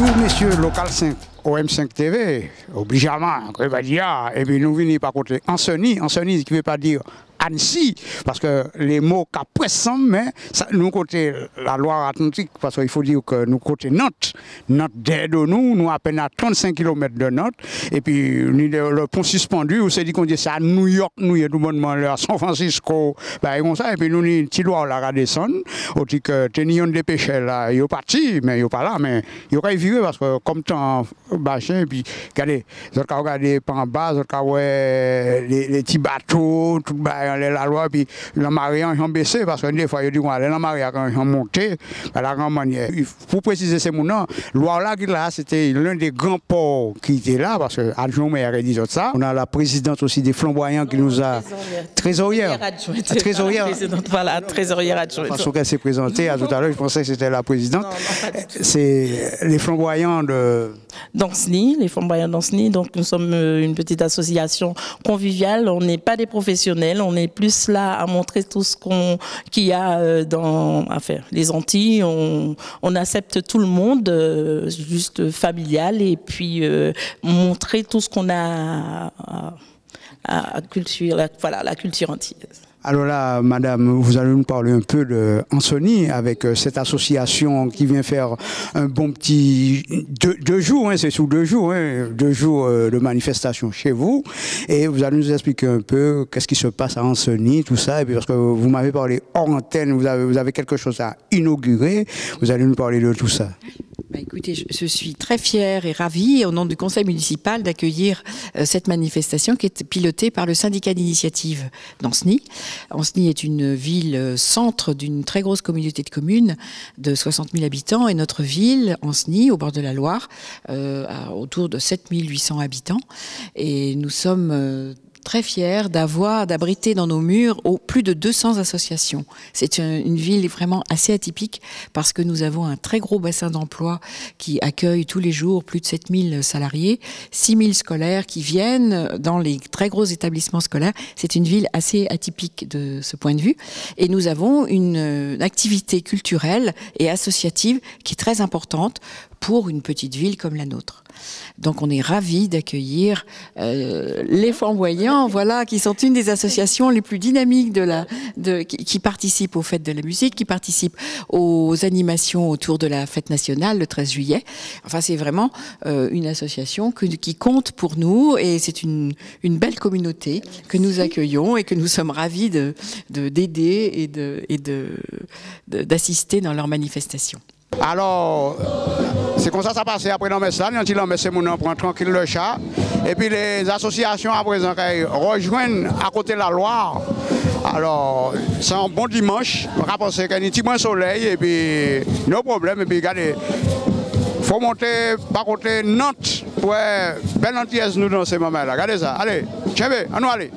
Bonjour, messieurs, Local 5, OM5 TV, obligeamment, et puis nous venons par côté Ancenis, Ancenis qui ne veut pas dire Annecy, parce que les mots qu'après ça, mais ça, nous côté la Loire-Atlantique, parce qu'il faut dire que nous côté Nantes, Nantes derrière nous à peine à 35 km de Nantes, et puis le pont suspendu, on s'est dit qu'on dit ça à New York, tout le monde à San Francisco, ben, comme ça, et puis nous, une petite Loire là à descendre, on dit que Ténion dépêché là, ils sont partis, mais ils sont pas là, mais ils ont viré parce que comme temps, machin, et puis regardez, vous avez regardé par en bas, vous avez les petits bateaux, tout la loi, puis la marée ont baissé, parce que des fois, ils disent que la marée a monté, à la grande manière. Pour préciser ces mots-là, loi là, c'était l'un des grands ports qui était là, parce que adjoint maire a dit ça. On a la présidente aussi des Flamboyants qui nous a... Trésorière. Trésorière. Voilà, trésorière adjointe. Parce qu'elle s'est présentée à tout à l'heure, je pensais que c'était la présidente. C'est les Flamboyants de... D'Ancenis, les Flamboyants d'Ancenis. Donc nous sommes une petite association conviviale. On n'est pas des professionnels, on est plus là à montrer tout ce qu'il y a dans les Antilles. On accepte tout le monde, juste familial, et puis montrer tout ce qu'on a à culture, la culture antillaise. Alors là, madame, vous allez nous parler un peu de Ancenis avec cette association qui vient faire un bon petit 2 jours, hein, c'est sous 2 jours, hein, 2 jours de manifestation chez vous. Et vous allez nous expliquer un peu qu'est-ce qui se passe à Ancenis, tout ça. Et puis parce que vous m'avez parlé hors antenne, vous avez quelque chose à inaugurer, vous allez nous parler de tout ça. Bah écoutez, je suis très fière et ravie, au nom du conseil municipal, d'accueillir cette manifestation qui est pilotée par le syndicat d'initiative d'Ancenis. Ancenis est une ville centre d'une très grosse communauté de communes de 60 000 habitants, et notre ville, Ancenis, au bord de la Loire, a autour de 7 800 habitants. Et nous sommes très fiers d'abriter dans nos murs plus de 200 associations. C'est une ville vraiment assez atypique parce que nous avons un très gros bassin d'emploi qui accueille tous les jours plus de 7000 salariés, 6000 scolaires qui viennent dans les très gros établissements scolaires. C'est une ville assez atypique de ce point de vue. Et nous avons une activité culturelle et associative qui est très importante pour une petite ville comme la nôtre. Donc on est ravis d'accueillir les Flamboyants, voilà, qui sont une des associations les plus dynamiques qui participent aux fêtes de la musique, qui participent aux animations autour de la fête nationale le 13 juillet. Enfin, c'est vraiment une association qui compte pour nous, et c'est une belle communauté que nous accueillons et que nous sommes ravis d'aider et d'assister dans leurs manifestations. Alors, c'est comme ça passe après dans mes salles, on prend tranquille le chat. Et puis les associations à présent qui rejoignent à côté de la Loire. Alors, c'est un bon dimanche, rapport c'est qu'il y a un petit bon soleil, et puis nos problèmes, et puis regardez, il faut monter par côté Nantes pour belle antillaise nous dans ces moments-là. Regardez ça, allez, tiens, on nous allez.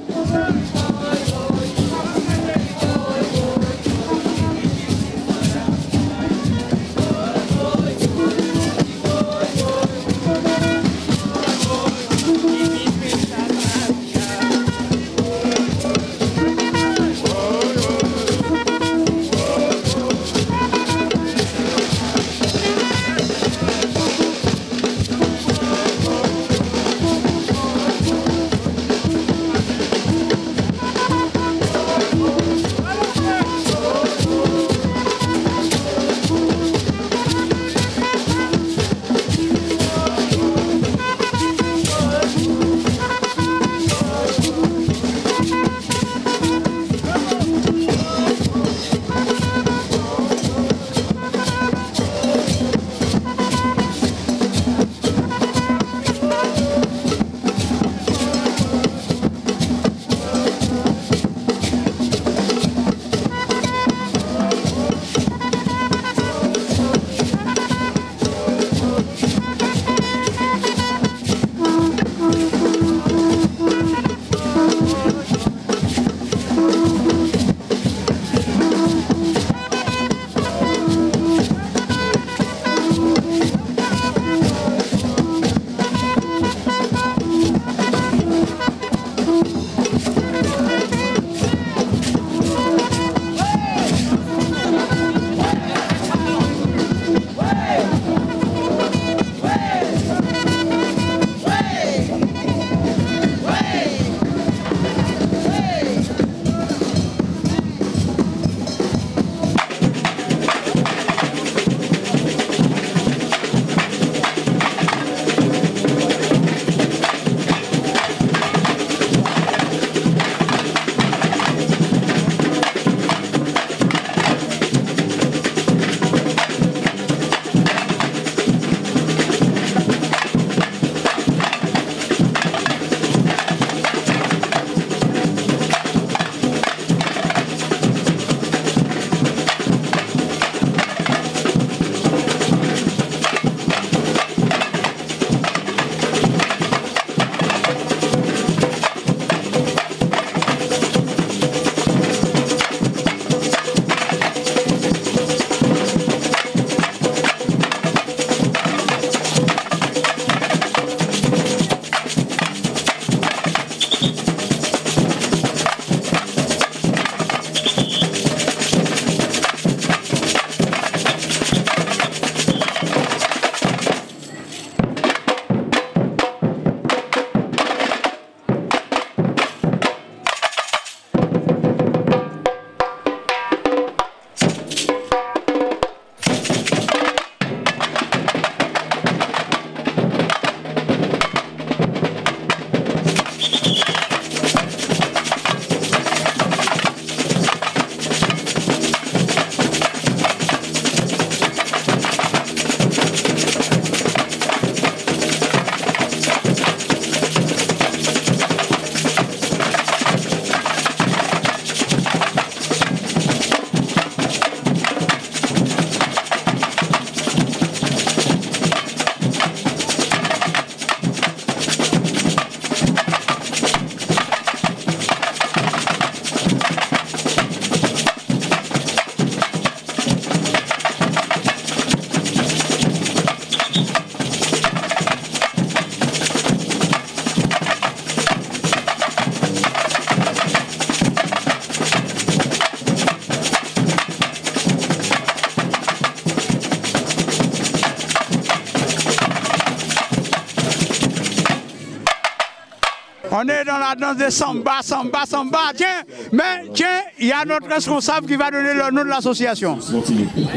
On est dans la danse de samba, samba, samba. Tiens, il y a notre responsable qui va donner le nom de l'association.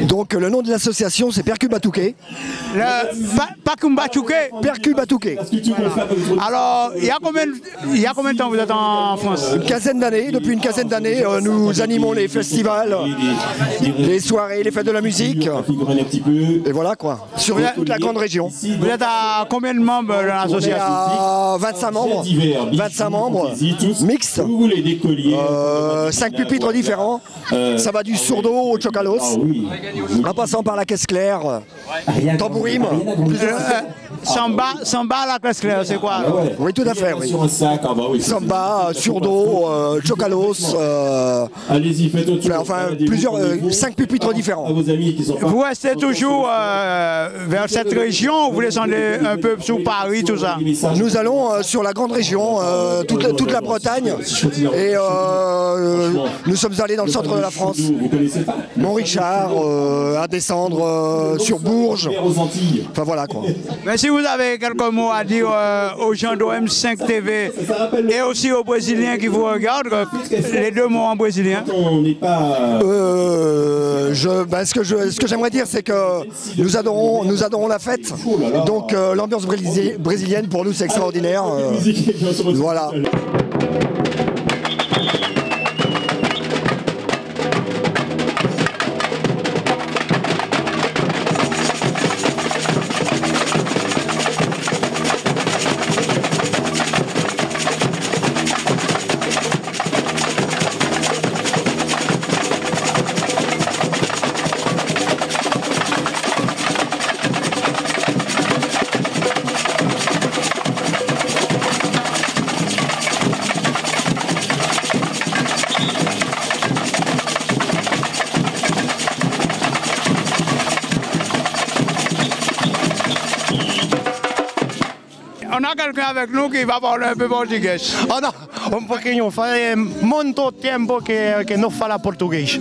Donc le nom de l'association c'est Percu Batouké. Percu Batouké. Percu Batouké. Alors, il y a combien de temps vous êtes en France? Une quinzaine d'années. Depuis une quinzaine d'années, nous animons les festivals, les soirées, les fêtes de la musique. Et voilà quoi. Sur toute la grande région. Vous êtes à combien de membres dans l'association? À 25 membres. 25 membres, mixtes. 5 pupitres différents. Ça va du sourdo au chocalos, en passant par la caisse claire, tambourim. Samba à la caisse claire, c'est quoi? Oui, tout à fait. Oui. Samba, surdo, chocalos. Allez-y, faites autre chose. Enfin, 5 pupitres différents. Vous restez toujours vers cette région ou vous descendez un peu sous Paris, tout ça? Nous allons sur la grande région, toute la Bretagne. Et nous sommes allés dans le centre de la France. Mont-Richard, à descendre sur Bourges. Enfin voilà quoi. Mais si vous avez quelques mots à dire aux gens d'OM5 TV et aussi aux Brésiliens qui vous regardent, les deux mots en brésilien. Ce que j'aimerais dire, c'est que nous adorons la fête. Donc l'ambiance brésilienne pour nous c'est extraordinaire. Voilà. On a quelqu'un avec nous qui va parler un peu portugais. Oh non, un pouquinho, faz muito tempo que não fala português.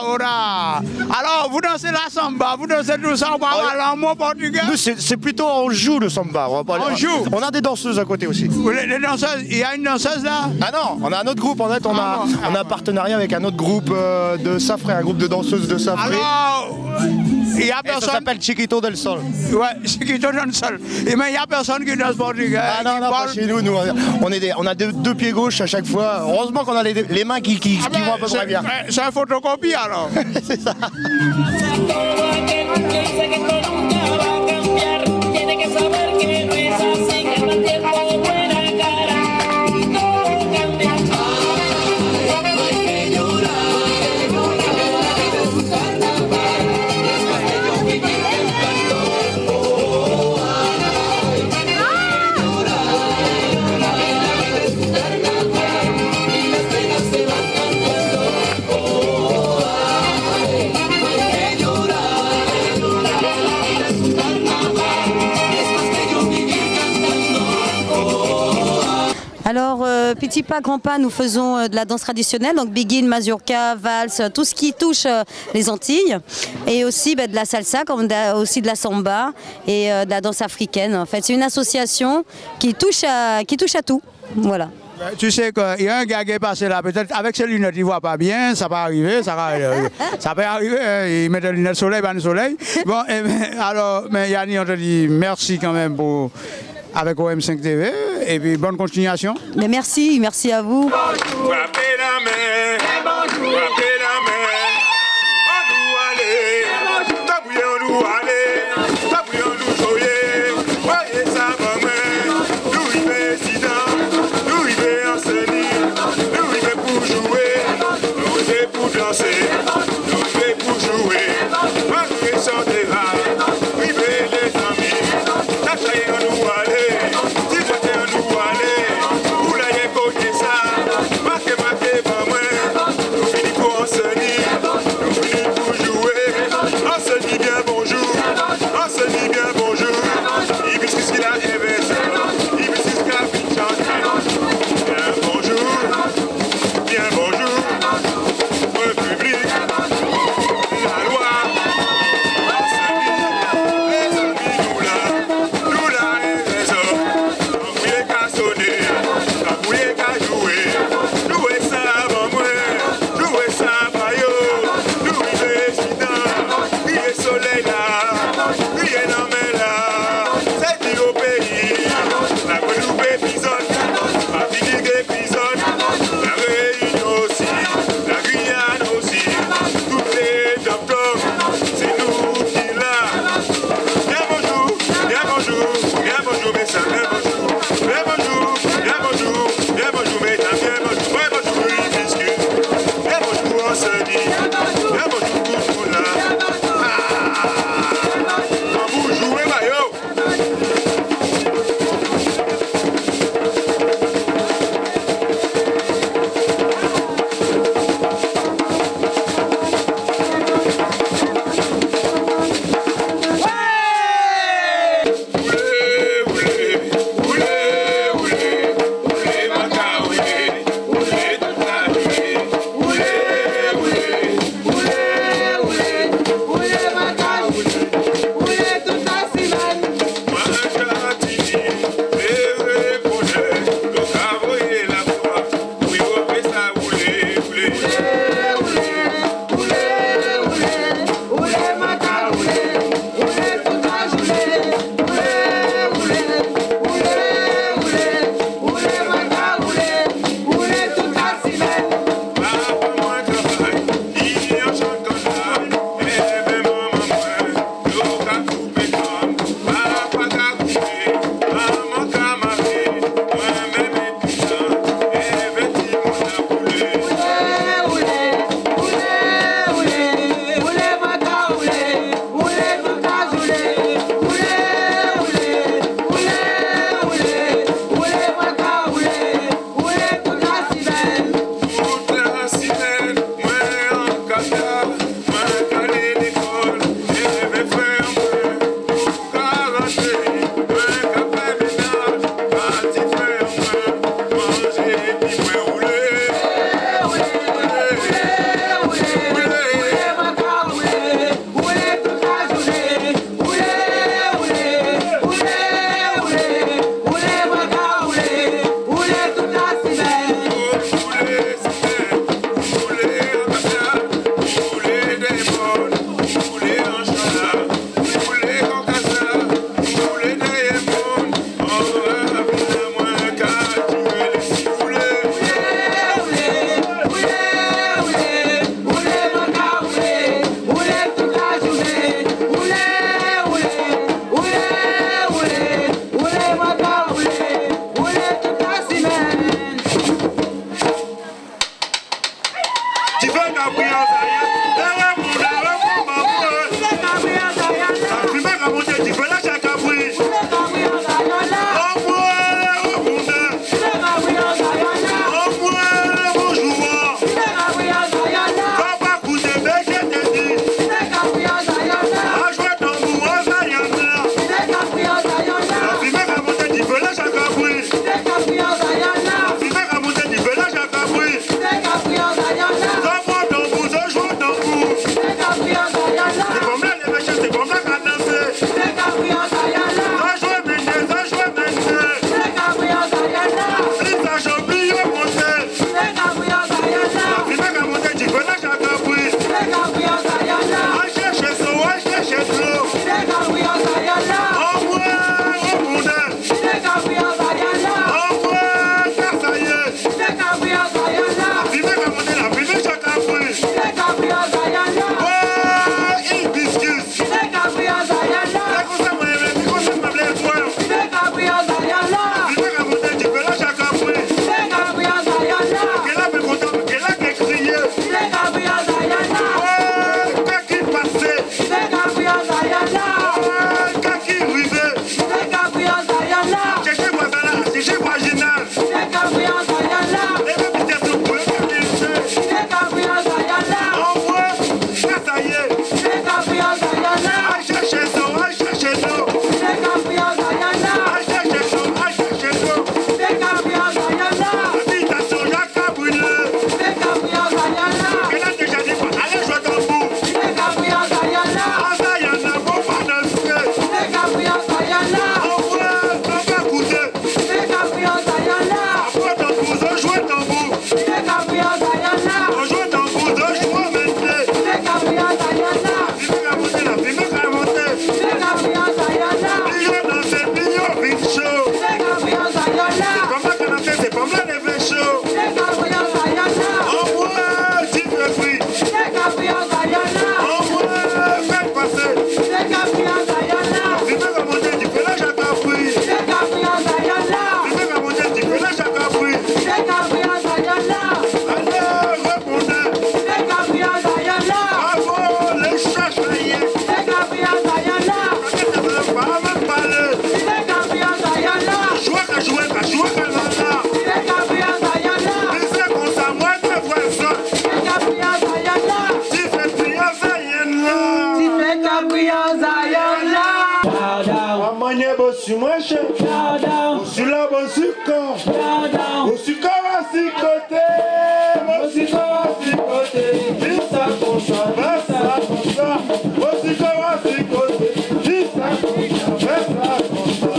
Ora. Alors, vous dansez la samba, vous dansez tout ça, on va parler en mot portugais? Nous, c'est plutôt on joue le samba. On joue? On a des danseuses à côté aussi. Les danseuses, il y a une danseuse là? Ah non, on a un autre groupe en fait, on a un partenariat avec un autre groupe de Safré, un groupe de danseuses de Safré. Alors, il y a personne. Ça s'appelle Chiquito del Sol. Ouais, Chiquito del Sol. Mais il n'y a personne qui danse portugais. Ah non, pas chez nous, on a deux pieds gauche à chaque fois. Heureusement qu'on a les mains qui vont à peu près bien. C'est un photocopie alors. C'est ça. Alors, petit pas, grand pas, nous faisons de la danse traditionnelle, donc biguine, mazurka, valse, tout ce qui touche les Antilles. Et aussi de la salsa, comme aussi de la samba et de la danse africaine. En fait, c'est une association qui touche à tout. Voilà. Tu sais qu'il y a un gars qui est passé là, peut-être avec ses lunettes, il ne voit pas bien, ça peut arriver, ça peut arriver, il met des lunettes soleil, pas de soleil. Bon, alors, mais Yanni, on te dit merci quand même pour... avec OM5 TV, et puis bonne continuation. Mais merci à vous. bossu moins cher. Bossu là, bossu corps. Bossu corps à six côtés. Bossu corps à six côtés. Dis ça comme ça, fais ça comme ça. Bossu corps à six côtés. Dis ça comme ça, fais ça comme ça.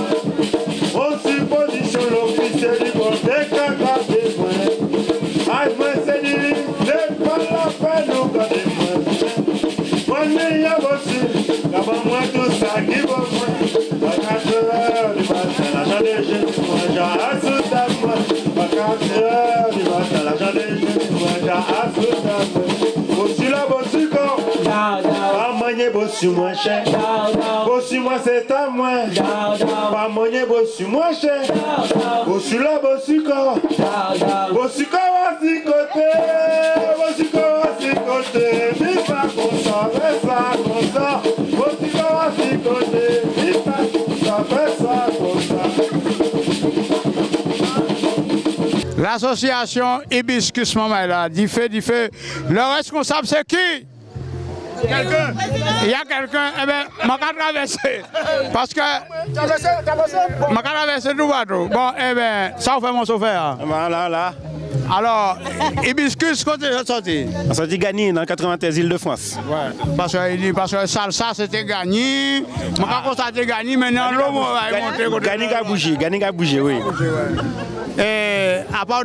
Bossu position l'officier du côté caca des moyens. Aïe, moi c'est dit, n'est pas la peine nous garder moins. Moi n'y a bossu, là-bas moi tout ça qui va moins. À 4 heures du matin, l'argent des jeunes, moi j'ai à sous ta main. À 4 heures du matin, l'argent des jeunes, moi j'ai à sous ta main. Bossu là, bossu corps. Pas manier bossu moins cher. Bossu moi c'est à moi. Pas manier bossu moins cher. Bossu là, bossu corps. Bossu corps à six côtés. Bossu corps à six côtés. Dis pas comme ça, fais ça comme ça. Bossu corps à six côtés. Dis pas comme ça, fais ça comme ça. L'association Hibiscus Maman là, dit fait. Le responsable c'est qui? Quelqu'un? Il y a quelqu'un, eh bien, je vais traverser. Parce que. Je vais traverser tout bateau. Bon, eh bien, ça vous fait mon chauffeur. Voilà, là. Alors, Hibiscus, quand tu es sorti? On sorti gagné dans 93 Île-de-France. Ouais. Parce que Salsa c'était gagné. Je vais constater gagné, maintenant l'homme va monter. Gagné a bougé, oui. Et à part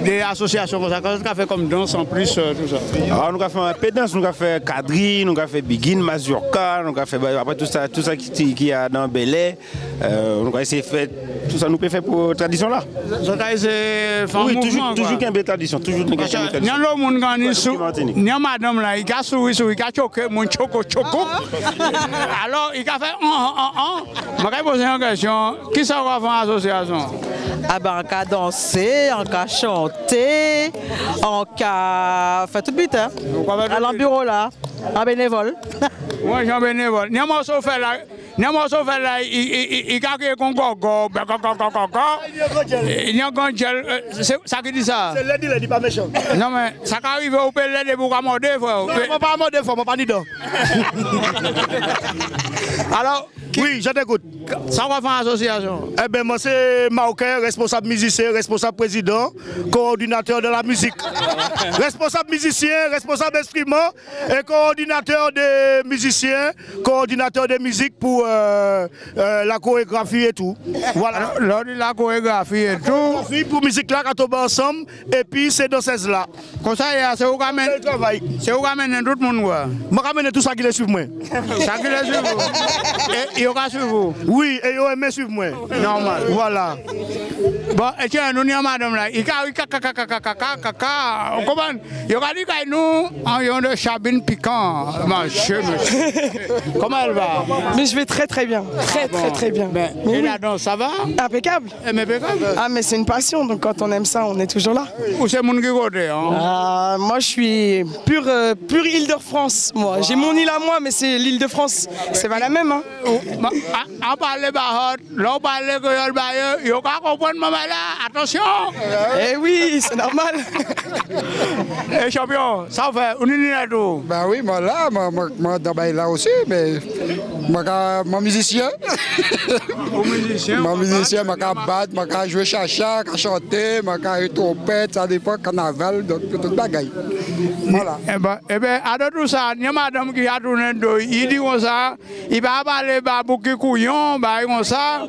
des associations comme ça, qu'est-ce qu'on a fait comme danse en plus, tout ça? Alors, nous avons fait un peu de danse, nous avons fait quadrille, nous avons fait Begin, Mazurka, nous avons fait après tout ça qui y a dans Belay. Nous avons essayé de faire tout ça, nous pouvons faire pour la tradition là. Ça a essayé de faire un mouvement. Toujours qu'il y a une belle tradition. Toujours qu'il y a une tradition. Il y a l'homme qui a il y a madame là, il a souri, il a choqué, mon choco. Alors, il a fait je vais poser une question. Qui ça va faire en association? Ah ben, on a dansé, on a chanté, on a fait tout but, hein. À l'embureau là, en bénévole. Oui, j'ai un bénévole. Il y a un morceau fait là, il y a un gogo, il y a un gel, ça qui dit ça? C'est l'aide, il dit pas méchant. Non mais, ça qui arrive au pays de pour amorder, frère. Non, je ne pas amorder, je ne pas ni dedans. Alors, oui, je t'écoute. Ça va faire association? Eh bien, moi, c'est Marocain, responsable musicien, responsable président, coordinateur de la musique. Responsable musicien, responsable instrument et coordinateur des musiciens, coordinateur des musiques pour la chorégraphie et tout. Voilà. Lors de la chorégraphie et tout. Pour musique là, quand on va ensemble, et puis c'est dans 16 là. Comme ça, c'est où qu'on mène tout le monde. Je ramène tout ça qui les suit moi. Ça qui les suit vous? Et il y aura suivi vous? Oui, et ils aiment suivre moi. Normal. Voilà. Bon, et tiens, nous avons madame là. Il y a on comprend? Il y aura dit que nous, on a de chabine piquant. Comment elle va? Mais je vais très bien. Très bien. Ben, et la danse, ça va? Impeccable. Impeccable? Ah, mais c'est une passion, donc quand on aime ça, on est toujours là. Ou c'est mon qui côté, hein? Moi, je suis pure Île-de-France. Moi, j'ai mon île à moi, mais c'est l'Île-de-France. C'est pas la même, hein? On parle de Bahot, l'on parle de Goyol Baye, il faut comprendre maman là, attention! Eh oui, c'est normal! Eh champion, ça fait, on est là tout? Ben oui, moi là, moi d'abord là aussi, mais moi musicien. Moi musicien, moi battre, moi jouer chacha, chanter, moi trompette, ça dépend carnaval, donc toute bagaille. Voilà. Eh ben, à tout ça, il y a madame qui a tourné d'eau, il dit comme ça, il va parler de beaucoup couillon, comme ça.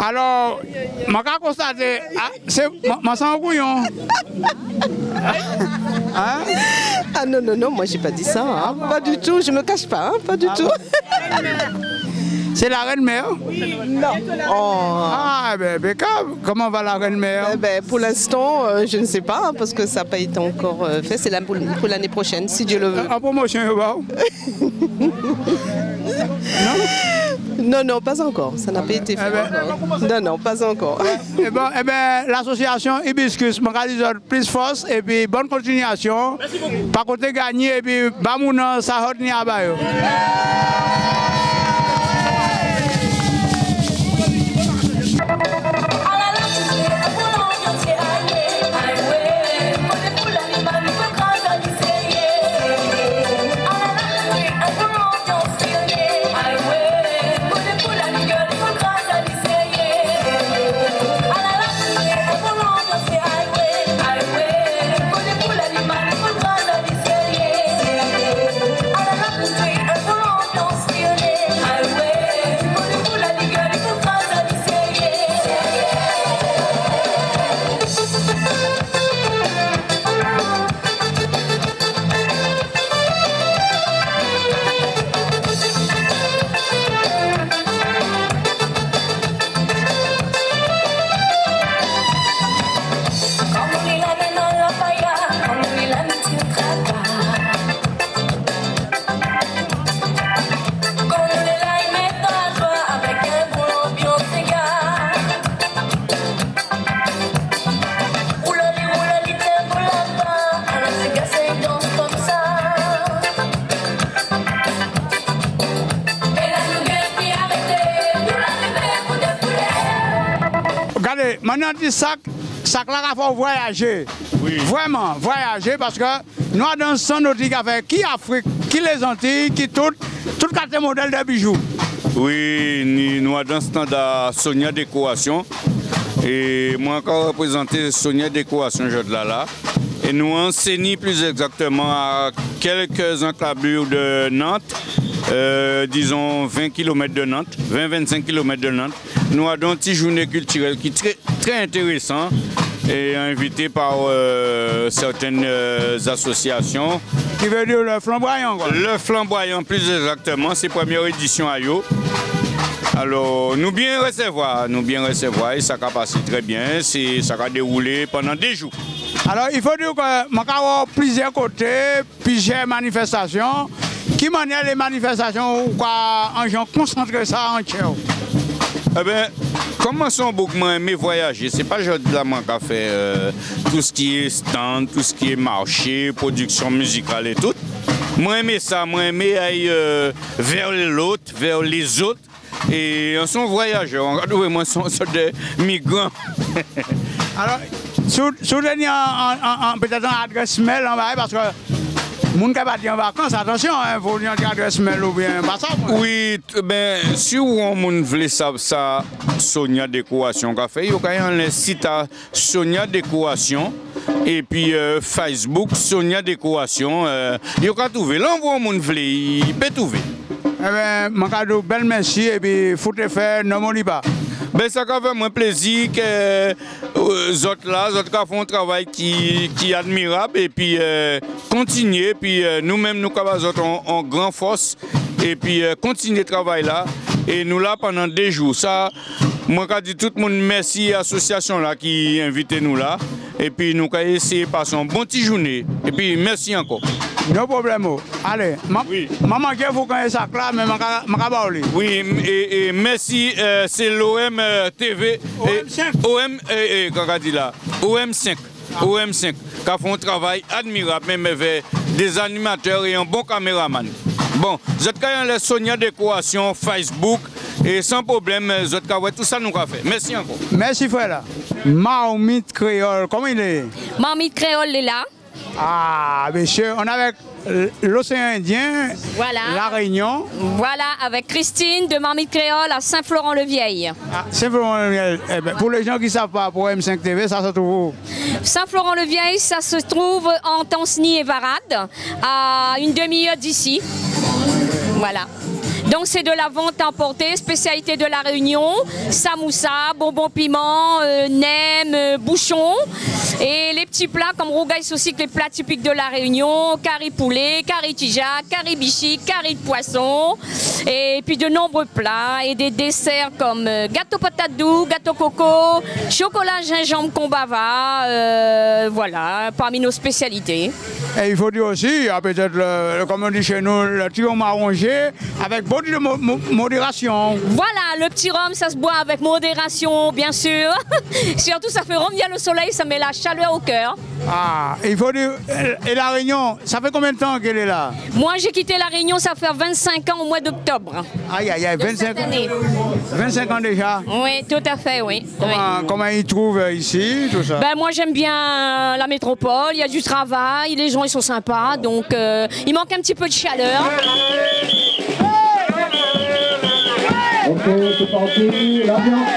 Alors, je vais constater, c'est ma sang couillon. Hein? Ah non, moi j'ai pas dit ça, hein. Pas du tout, je me cache pas, hein, pas du tout. C'est la reine-mère? Non. Oh. Ah, ben, impeccable. Comment va la reine-mère? Pour l'instant, je ne sais pas, hein, parce que ça n'a pas été encore fait. C'est pour l'année prochaine, si Dieu le veut. En promotion, Non, pas encore. Ça n'a pas été fait encore. Non, pas encore. Eh ben, l'association Hibiscus, je plus force et puis bonne continuation. Par contre, gagner et puis, Bamouna, ça hot ni abayo. I will put it allez, maintenant, ça là, il faut voyager. Oui. Vraiment, voyager parce que nous avons dans le centre nautique avec qui Afrique, qui les Antilles, qui tout quatre modèles de bijoux. Oui, nous avons dans le standard Sonia Décoration. Et moi, encore représenté Sonia Décoration, je là. Et nous enseignons plus exactement à quelques encablures de Nantes, disons 20 km de Nantes, 20-25 km de Nantes. Nous avons une petite journée culturelle qui est très intéressante et invitée par certaines associations. Qui veut dire le flamboyant, quoi. Le flamboyant, plus exactement, c'est la première édition à Yo. Alors, nous bien recevoir et ça a passé très bien, ça a déroulé pendant des jours. Alors, il faut dire que nous avons plusieurs côtés, plusieurs manifestations. Qui manière les manifestations ou quoi, en gens concentrer ça en tiers? Eh bien, commençons beaucoup à aimer voyager. C'est pas juste là qui fait tout ce qui est stand, tout ce qui est marché, production musicale et tout. Moi, aimé ça, moi, aimé aller vers l'autre, vers les autres. Et on sont voyageurs, moi, sont des migrants. Alors, soutenir peut-être en adresse mail, parce que les gens qui sont en vacances, attention, il faut dire adresse mail ou bien pas ça. Oui, ben, si on veut ça, Sonia Décoration qu'a fait, il y a un site à Sonia Décoration. Et puis Facebook, Sonia Décoration, il y a trouvé. L'envoi au monde veut, il peut trouver. Eh bien, mon cadeau, bel merci et puis faut te faire non mon pas. Ben ça fait moins plaisir que les autres là, font un travail qui est admirable et puis continuer puis nous-mêmes nous avons en grande force et puis continuer le travail là et nous là pendant des jours. Ça, moi je dis tout le monde merci à l'association là qui invite nous là et puis nous allons essayer de passer une bonne petite journée et puis merci encore. No problème. Allez, maman, je vous connais ça là, mais je vais parler. Oui, et merci, c'est l'OM TV. OM5. OM5, qui a fait un travail admirable, même avec des animateurs et un bon caméraman. Bon, vous êtes quand même Sonia Décoration, Facebook, et sans problème, vous êtes tout ça nous a fait. Merci encore. Merci, frère. Marmite Créole, comment il est? Marmite Créole est là. Ah, monsieur, on est avec l'océan Indien, voilà. La Réunion. Voilà, avec Christine de Marmite Créole à Saint-Florent-le-Vieil. Ah, Saint-Florent-le-Vieil, eh ben, pour les gens qui ne savent pas, pour M5 TV, ça se trouve où? Saint-Florent-le-Vieil, ça se trouve en Tansny et Varade, à une demi-heure d'ici. Voilà. Donc c'est de la vente emportée, spécialité de la Réunion, samoussa, bonbons piment, nem, bouchon. Et les petits plats comme rougail saucisse, les plats typiques de la Réunion, curry poulet, curry tija, curry bichic, curry de poisson. Et puis de nombreux plats et des desserts comme gâteau patate douce, gâteau coco, chocolat gingembre combava, voilà, parmi nos spécialités. Et il faut dire aussi, peut-être, comme on dit chez nous, le petit rhum arrangé avec beaucoup de modération. Voilà, le petit rhum, ça se boit avec modération, bien sûr. Surtout, ça fait rhum, il y a le soleil, ça met la chaleur au cœur. Ah, il faut dire, et la Réunion, ça fait combien de temps qu'elle est là? Moi, j'ai quitté la Réunion, ça fait 25 ans au mois d'octobre. Aïe, aïe, aïe, 25 ans déjà? Oui, tout à fait, oui. Comment ils trouvent ici, tout ça? Ben, moi, j'aime bien la métropole, il y a du travail, les gens, ils sont sympas, donc il manque un petit peu de chaleur. Ok, c'est parti, l'ambiance.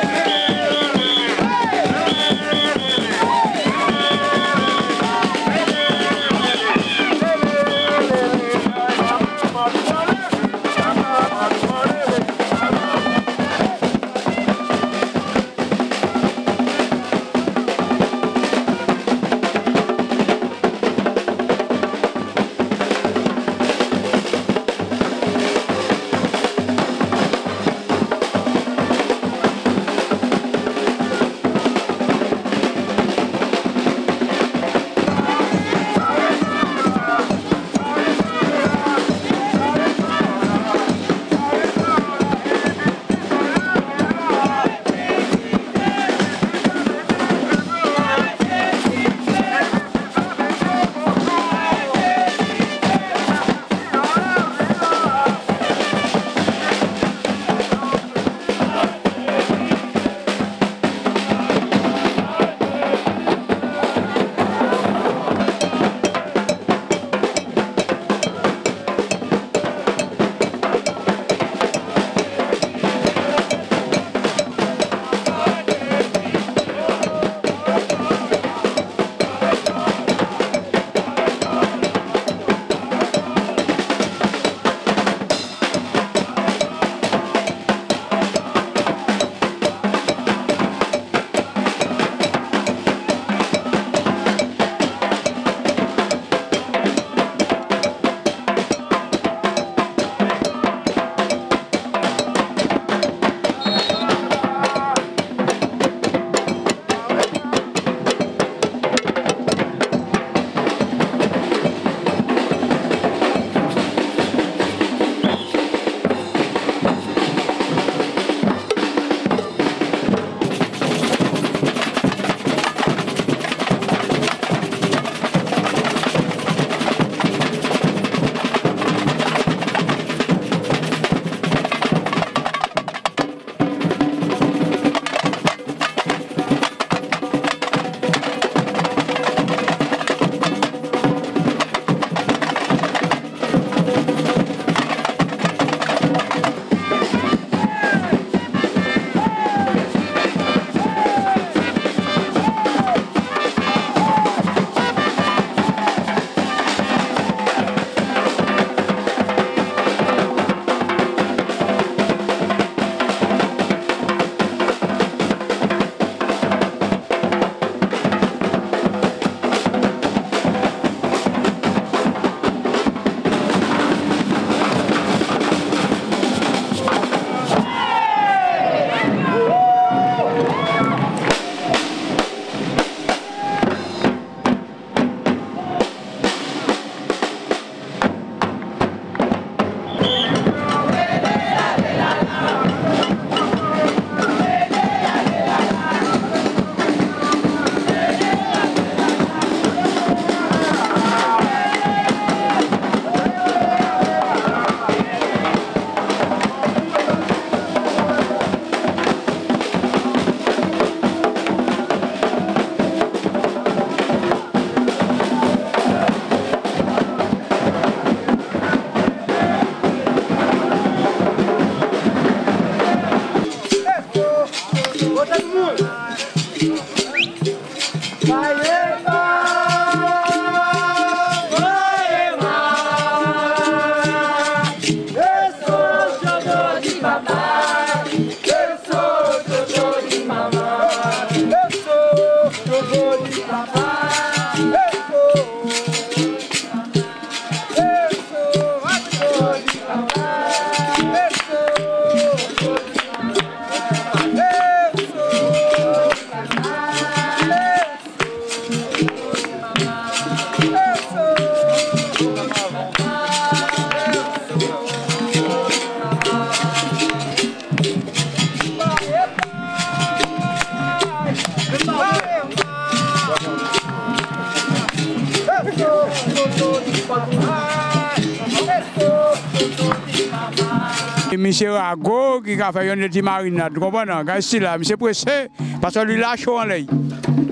Et monsieur Rago qui a fait une petite marinade, vous comprenez? Ici là, monsieur pressé parce que lui là chaud en l'air.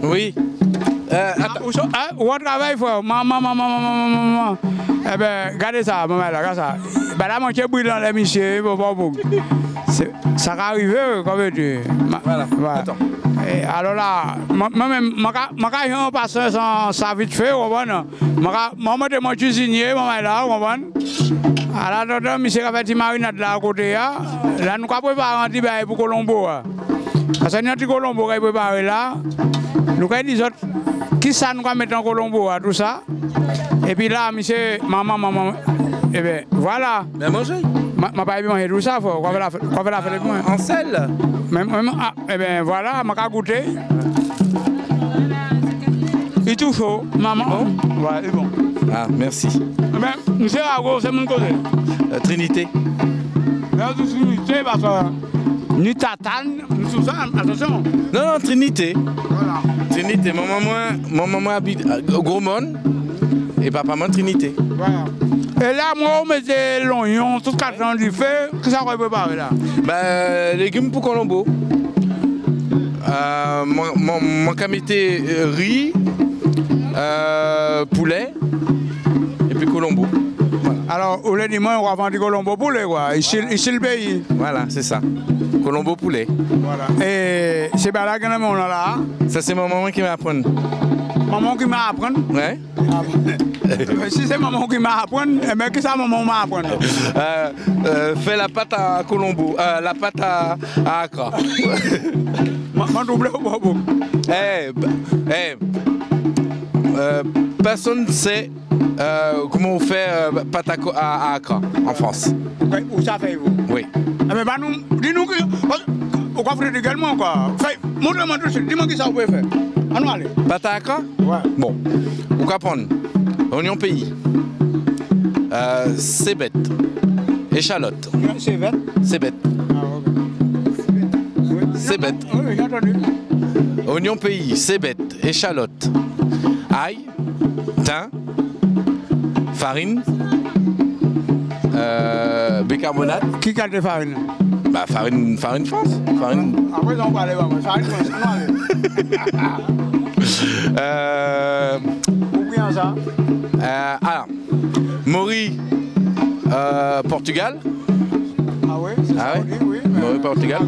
Oui. Où travaille fort? Maman. Eh bien, regardez ça, maman là, regardez ça. Ben là, mon brûle dans les messieurs, ça va arriver, comme tu dis. Voilà. Attends. Et alors là, moi-même, je vais passer sans vite fait, vous comprenez? Je vais mon cuisinier, maman là, vous comprenez? Alors, là, monsieur a fait une marinade là à côté, là, nous avons préparé un petit bail pour Colombo. Parce que nous avons Colombo qui est préparé là, nous avons dit qui ça nous va mettre en Colombo, tout ça. Et puis là, monsieur, maman, et bien voilà. Mais manger. Ma pas manger tout ça, quoi va la faire avec moi. En sel. Et bien voilà, ma vais goûter. Il est tout chaud, maman. Bon. Ouais, c'est bon. Ah, merci. Mais monsieur Rago, c'est mon côté. Trinité. Trinité, parce que nous tatane, nous tout ça, attention. Non, Trinité. Voilà. Trinité, mon maman habite à Gourmont et papa moi Trinité. Voilà. Et là, moi, on mettait l'oignon, tout 4 ans du feu. Qu'est-ce qu'on va préparer là? Ben, légumes pour Colombo. Mon camité riz, poulet et puis Colombo. Voilà. Alors, au lundi, on va vendre du Colombo poulet, quoi. Ici le pays. Voilà, c'est ça. Colombo poulet. Voilà. Et c'est bien là que nous là, là. Ça, c'est ma maman qui m'a appris. Maman qui m'a appris? Ouais. Si c'est maman qui m'a appris, mais qu'est-ce que maman m'a appris? Fais la pâte à Colombo, la pâte à Accra. Moi, double ou pas? Personne ne sait comment on fait pâte à Accra en France. Où ça fait vous? Oui. Mais bah nous, dis-nous que. On va faire également quoi. Montre-moi tout de suite, dis-moi qui ça vous pouvez faire. Allons aller. Pâte à Accra? Ouais. Bon. On va prendre oignon pays, cébette, échalote. Cébette? Cébette. Ah, ok. Cébette. Oui, j'ai entendu. Oignon pays, cébette, échalote, ail, thym, farine, bicarbonate. Qui a de farine? Bah farine France. Farine. Après on va aller voir. Farine France. Ou bien ça? Alors, Maury, Portugal. Ah oui, c'est ça. Ah oui, Maury, Portugal.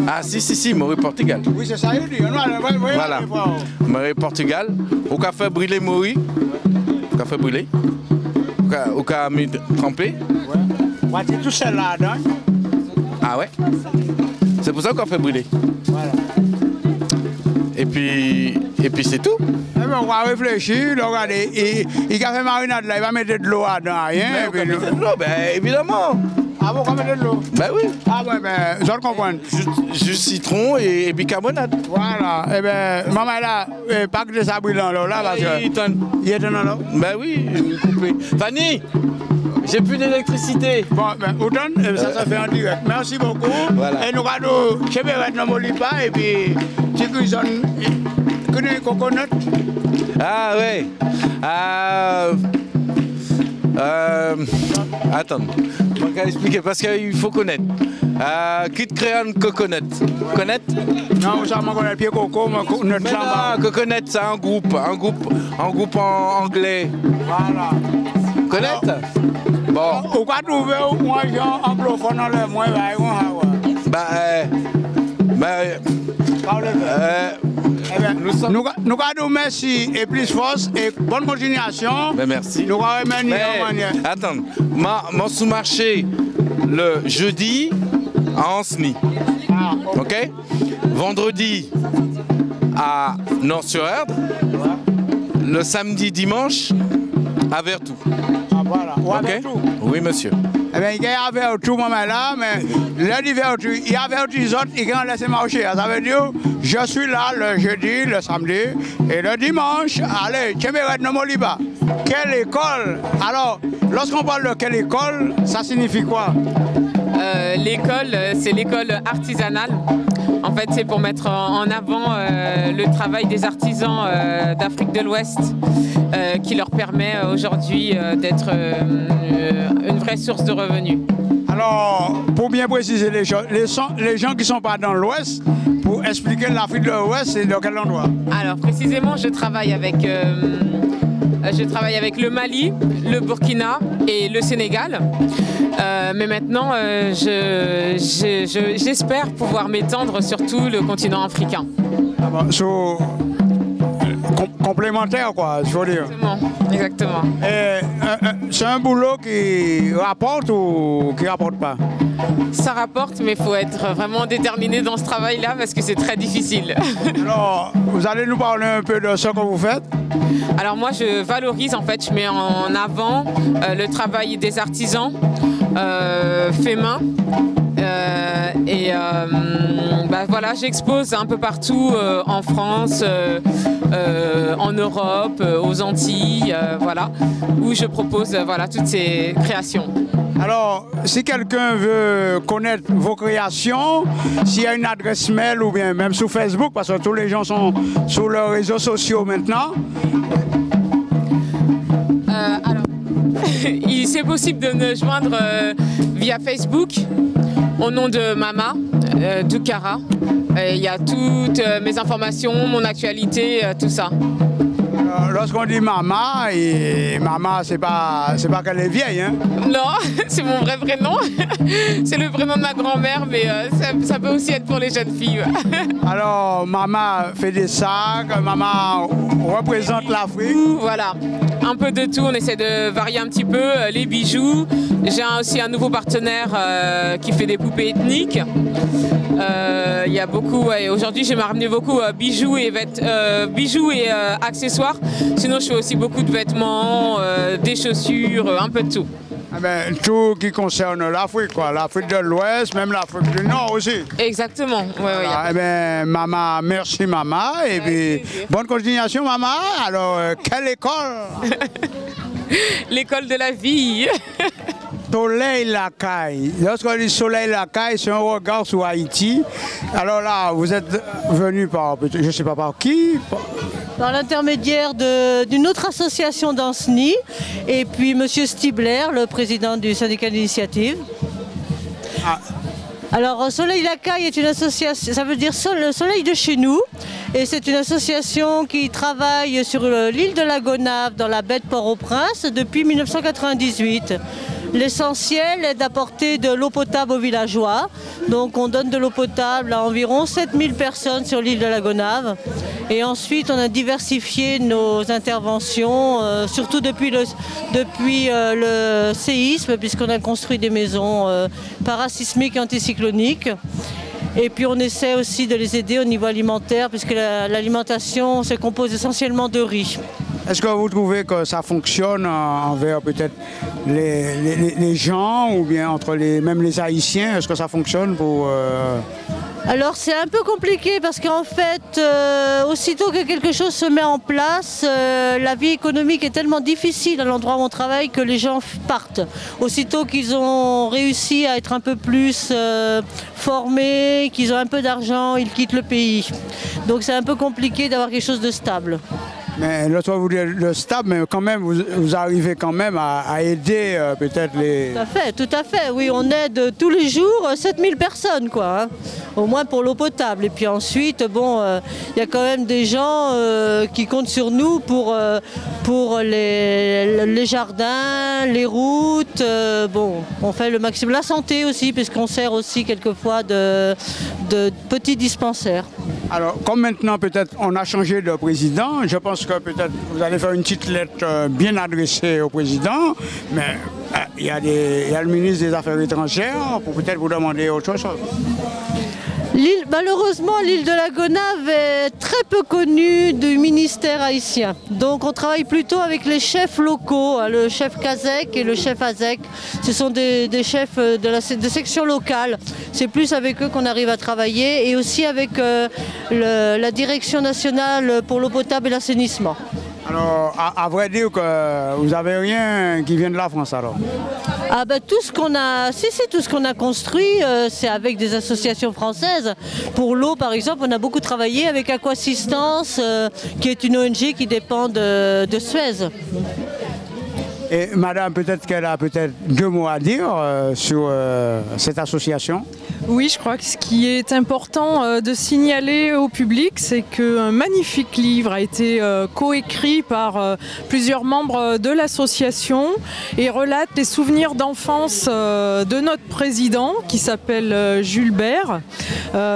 Ah si, Maury, Portugal. Oui, c'est ça, il dit. Voilà. Maury, Portugal. Au café brûlé Maury. Au café brûlé. Au café trempé. Ouais, c'est tout ça là-dedans. Ah ouais? C'est pour ça qu'on fait brûler. Voilà. Et puis c'est tout. Eh bien, on va réfléchir, regardez, il a fait marinade là, il va mettre de l'eau dedans, rien. Mais mettre de l'eau, ben évidemment. Ah bon, on va mettre de l'eau? Ben oui. Ah ouais, ben, je comprends. Juste citron et bicarbonate. Voilà, eh bien, maman là, pas que de ça brûlant là, parce que... Il est dans l'eau? Ben oui, coupé. Fanny, j'ai plus d'électricité. Bon, ben, autant, ça fait en direct. Merci beaucoup. Voilà. Et nous allons chez Béret dans Molipa, et puis, tu cuisines, connais coconut? Ah ouais. Attends, je vais expliquer parce qu'il faut connaître. Kit Crayon Coconut. Connaître? Non, ça m'a connaît pied coco, notre samba. Non, Coconut, c'est un groupe en anglais. Voilà. Connaître? Bon. Ou quoi trouver moi j'ai anglophone dans le moins nous allons merci et plus force et bonne continuation. Ben merci. Nous allons attends, mon sous-marché le jeudi à Ancenis. Ah, ok. Vendredi à Nord-sur-Erdre. Le samedi, dimanche à Vertou. Ah voilà. Ok. Oui, monsieur. Eh bien, il y a Vertou, maman là, mais lundi Vertou, il y a Vertou, les autres, ils vont laisser marcher. Ça veut dire, je suis là le jeudi, le samedi et le dimanche. Allez, tu me rêves, ne m'oublie pas. Quelle école? Alors, lorsqu'on parle de quelle école, ça signifie quoi? L'école, c'est l'école artisanale. En fait, c'est pour mettre en avant le travail des artisans d'Afrique de l'Ouest qui leur permet aujourd'hui d'être une vraie source de revenus. bien préciser les choses. Les gens qui ne sont pas dans l'Ouest, pour expliquer l'Afrique de l'Ouest, c'est dans quel endroit? Alors précisément, je travaille avec le Mali, le Burkina et le Sénégal. Mais maintenant, j'espère pouvoir m'étendre sur tout le continent africain. Ah bon, complémentaire, quoi, je veux dire. Exactement. C'est un boulot qui rapporte ou qui rapporte pas? Ça rapporte, mais il faut être vraiment déterminé dans ce travail-là parce que c'est très difficile. Alors, vous allez nous parler un peu de ce que vous faites? Alors moi, je valorise, en fait, je mets en avant le travail des artisans fait main. Voilà, j'expose un peu partout en France, en Europe, aux Antilles, voilà, où je propose voilà, toutes ces créations. Alors, si quelqu'un veut connaître vos créations, s'il y a une adresse mail ou bien même sur Facebook, parce que tous les gens sont sur leurs réseaux sociaux maintenant. Alors, c'est possible de me joindre via Facebook au nom de Mama Doukara. Il y a toutes mes informations, mon actualité, tout ça. Lorsqu'on dit Mama, Mama, c'est pas qu'elle est vieille, hein? Non, c'est mon vrai prénom. C'est le prénom de ma grand-mère, mais ça peut aussi être pour les jeunes filles. Alors, Mama fait des sacs, Mama représente l'Afrique. Voilà, un peu de tout, on essaie de varier un petit peu, les bijoux. J'ai aussi un nouveau partenaire qui fait des poupées ethniques. Il y a beaucoup, aujourd'hui j'ai ramené beaucoup bijoux et accessoires. Sinon je fais aussi beaucoup de vêtements, des chaussures, un peu de tout. Ah ben, tout qui concerne l'Afrique, quoi. L'Afrique de l'Ouest, même l'Afrique du Nord aussi. Exactement. Ouais, eh ben, Mama, merci Mama. Et puis, bonne continuation Mama. Alors, quelle école? L'école de la vie. Soleil Lacaille. Lorsqu'on dit Soleil Lacaille, c'est un regard sur Haïti. Alors là, vous êtes venu par, je ne sais pas par qui? Par l'intermédiaire d'une autre association d'Anceny, et puis M. Stibler, le président du syndicat d'initiative. Ah. Alors, Soleil Lacaille est une association, ça veut dire le soleil de chez nous, et c'est une association qui travaille sur l'île de la Gonâve, dans la baie de Port-au-Prince, depuis 1998. L'essentiel est d'apporter de l'eau potable aux villageois. Donc on donne de l'eau potable à environ 7000 personnes sur l'île de la Gonâve. Et ensuite on a diversifié nos interventions, surtout depuis le séisme, puisqu'on a construit des maisons parasismiques et anticycloniques. Et puis on essaie aussi de les aider au niveau alimentaire, puisque l'alimentation se compose essentiellement de riz. Est-ce que vous trouvez que ça fonctionne envers peut-être les gens ou bien entre même les Haïtiens? Est-ce que ça fonctionne pour... Alors c'est un peu compliqué parce qu'en fait, aussitôt que quelque chose se met en place, la vie économique est tellement difficile à l'endroit où on travaille que les gens partent. Aussitôt qu'ils ont réussi à être un peu plus formés, qu'ils ont un peu d'argent, ils quittent le pays. Donc c'est un peu compliqué d'avoir quelque chose de stable. Mais là, toi, vous dites le stable, mais quand même, vous arrivez quand même à aider peut-être les... Tout à fait, oui, on aide tous les jours 7000 personnes, quoi, hein, au moins pour l'eau potable. Et puis ensuite, bon, y a quand même des gens qui comptent sur nous pour les jardins, les routes, bon, on fait le maximum. La santé aussi, puisqu'on sert aussi quelquefois de petits dispensaires. Alors, comme maintenant, peut-être, on a changé de président, je pense que peut-être vous allez faire une petite lettre bien adressée au président, mais il y a le ministre des Affaires étrangères pour peut-être vous demander autre chose. Malheureusement, l'île de la Gonâve est très peu connue du ministère haïtien. Donc on travaille plutôt avec les chefs locaux, le chef Kazek et le chef Azek. Ce sont des chefs de section locale. C'est plus avec eux qu'on arrive à travailler et aussi avec la direction nationale pour l'eau potable et l'assainissement. Alors, à vrai dire que vous n'avez rien qui vient de la France alors? Ah ben tout ce qu'on a, tout ce qu'on a construit, c'est avec des associations françaises. Pour l'eau par exemple, on a beaucoup travaillé avec Aquassistance, qui est une ONG qui dépend de Suez. Et madame, peut-être qu'elle a peut-être 2 mots à dire sur cette association. Oui, je crois que ce qui est important de signaler au public, c'est qu'un magnifique livre a été coécrit par plusieurs membres de l'association et relate les souvenirs d'enfance de notre président qui s'appelle Jules Bert.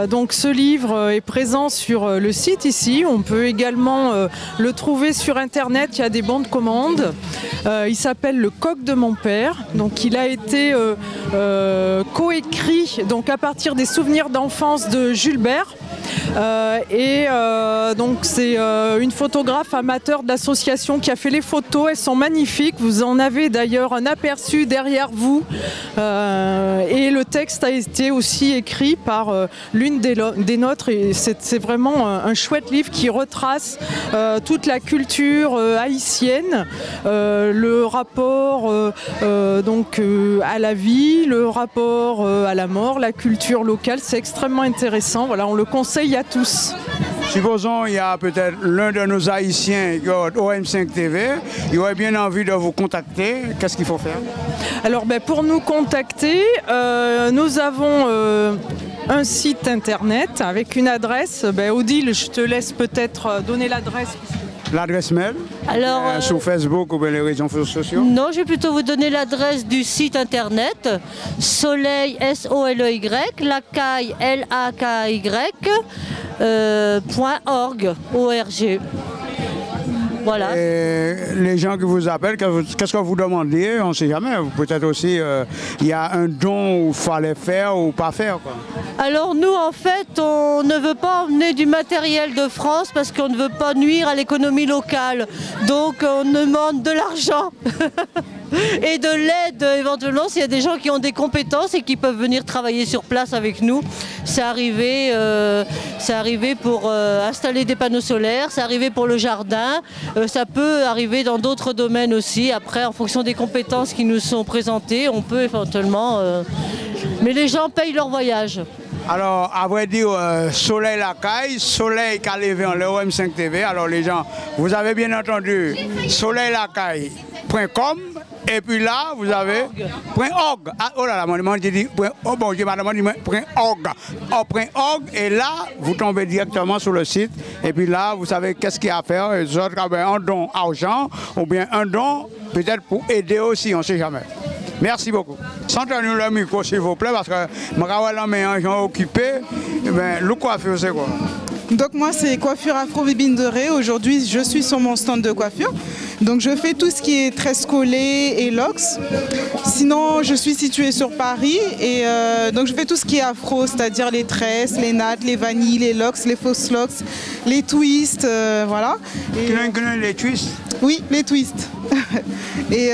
Donc ce livre est présent sur le site ici. On peut également le trouver sur internet, il y a des bons de commande. Il s'appelle Le coq de mon père. Donc il a été coécrit donc à partir des souvenirs d'enfance de Jules Bert. Donc c'est une photographe amateur de l'association qui a fait les photos, elles sont magnifiques, vous en avez d'ailleurs un aperçu derrière vous et le texte a été aussi écrit par l'une des nôtres et c'est vraiment un chouette livre qui retrace toute la culture haïtienne, le rapport donc à la vie, le rapport à la mort, la culture locale, c'est extrêmement intéressant, voilà, on le conseille à tous. Supposons il y a peut-être l'un de nos Haïtiens qui est OM5 TV, il aurait bien envie de vous contacter, qu'est-ce qu'il faut faire? Alors pour nous contacter, nous avons un site internet avec une adresse. Odile, je te laisse peut-être donner l'adresse. L'adresse mail? Alors, sur Facebook ou bien les réseaux sociaux? Non, je vais plutôt vous donner l'adresse du site internet Soleil, SOLEY, Lacaille, LAKY, .org. Voilà. Et les gens qui vous appellent, qu'est-ce que vous demandez? On ne sait jamais. Peut-être aussi, il y a un don où il fallait faire ou pas faire, quoi. Alors nous, en fait, on ne veut pas emmener du matériel de France parce qu'on ne veut pas nuire à l'économie locale. Donc on demande de l'argent et de l'aide éventuellement s'il y a des gens qui ont des compétences et qui peuvent venir travailler sur place avec nous. C'est arrivé pour installer des panneaux solaires, c'est arrivé pour le jardin, ça peut arriver dans d'autres domaines aussi. Après, en fonction des compétences qui nous sont présentées, on peut éventuellement... Mais les gens payent leur voyage. Alors, à vrai dire, Soleil Lacaille, Soleil qui a levé en OM5 TV. Alors les gens, vous avez bien entendu soleilacaille.com et puis là, vous avez .org. Ah, oh là là, mon dit oh bon, j'ai madame dit .org. .org et là, vous tombez directement sur le site et puis là, vous savez qu'est-ce qu'il y a à faire. Un don argent ou bien un don peut-être pour aider aussi, on ne sait jamais. Merci beaucoup. Sentez-nous le micro s'il vous plaît parce que je suis un gens occupé. Le coiffure c'est quoi? Donc moi c'est coiffure afro-bibine dorée. Aujourd'hui je suis sur mon stand de coiffure. Donc je fais tout ce qui est tresse collée et locks. Sinon je suis située sur Paris et donc je fais tout ce qui est afro, c'est-à-dire les tresses, les nattes, les vanilles, les locks, les fausses locks, les twists, voilà. Les twists? Oui, les twists. Et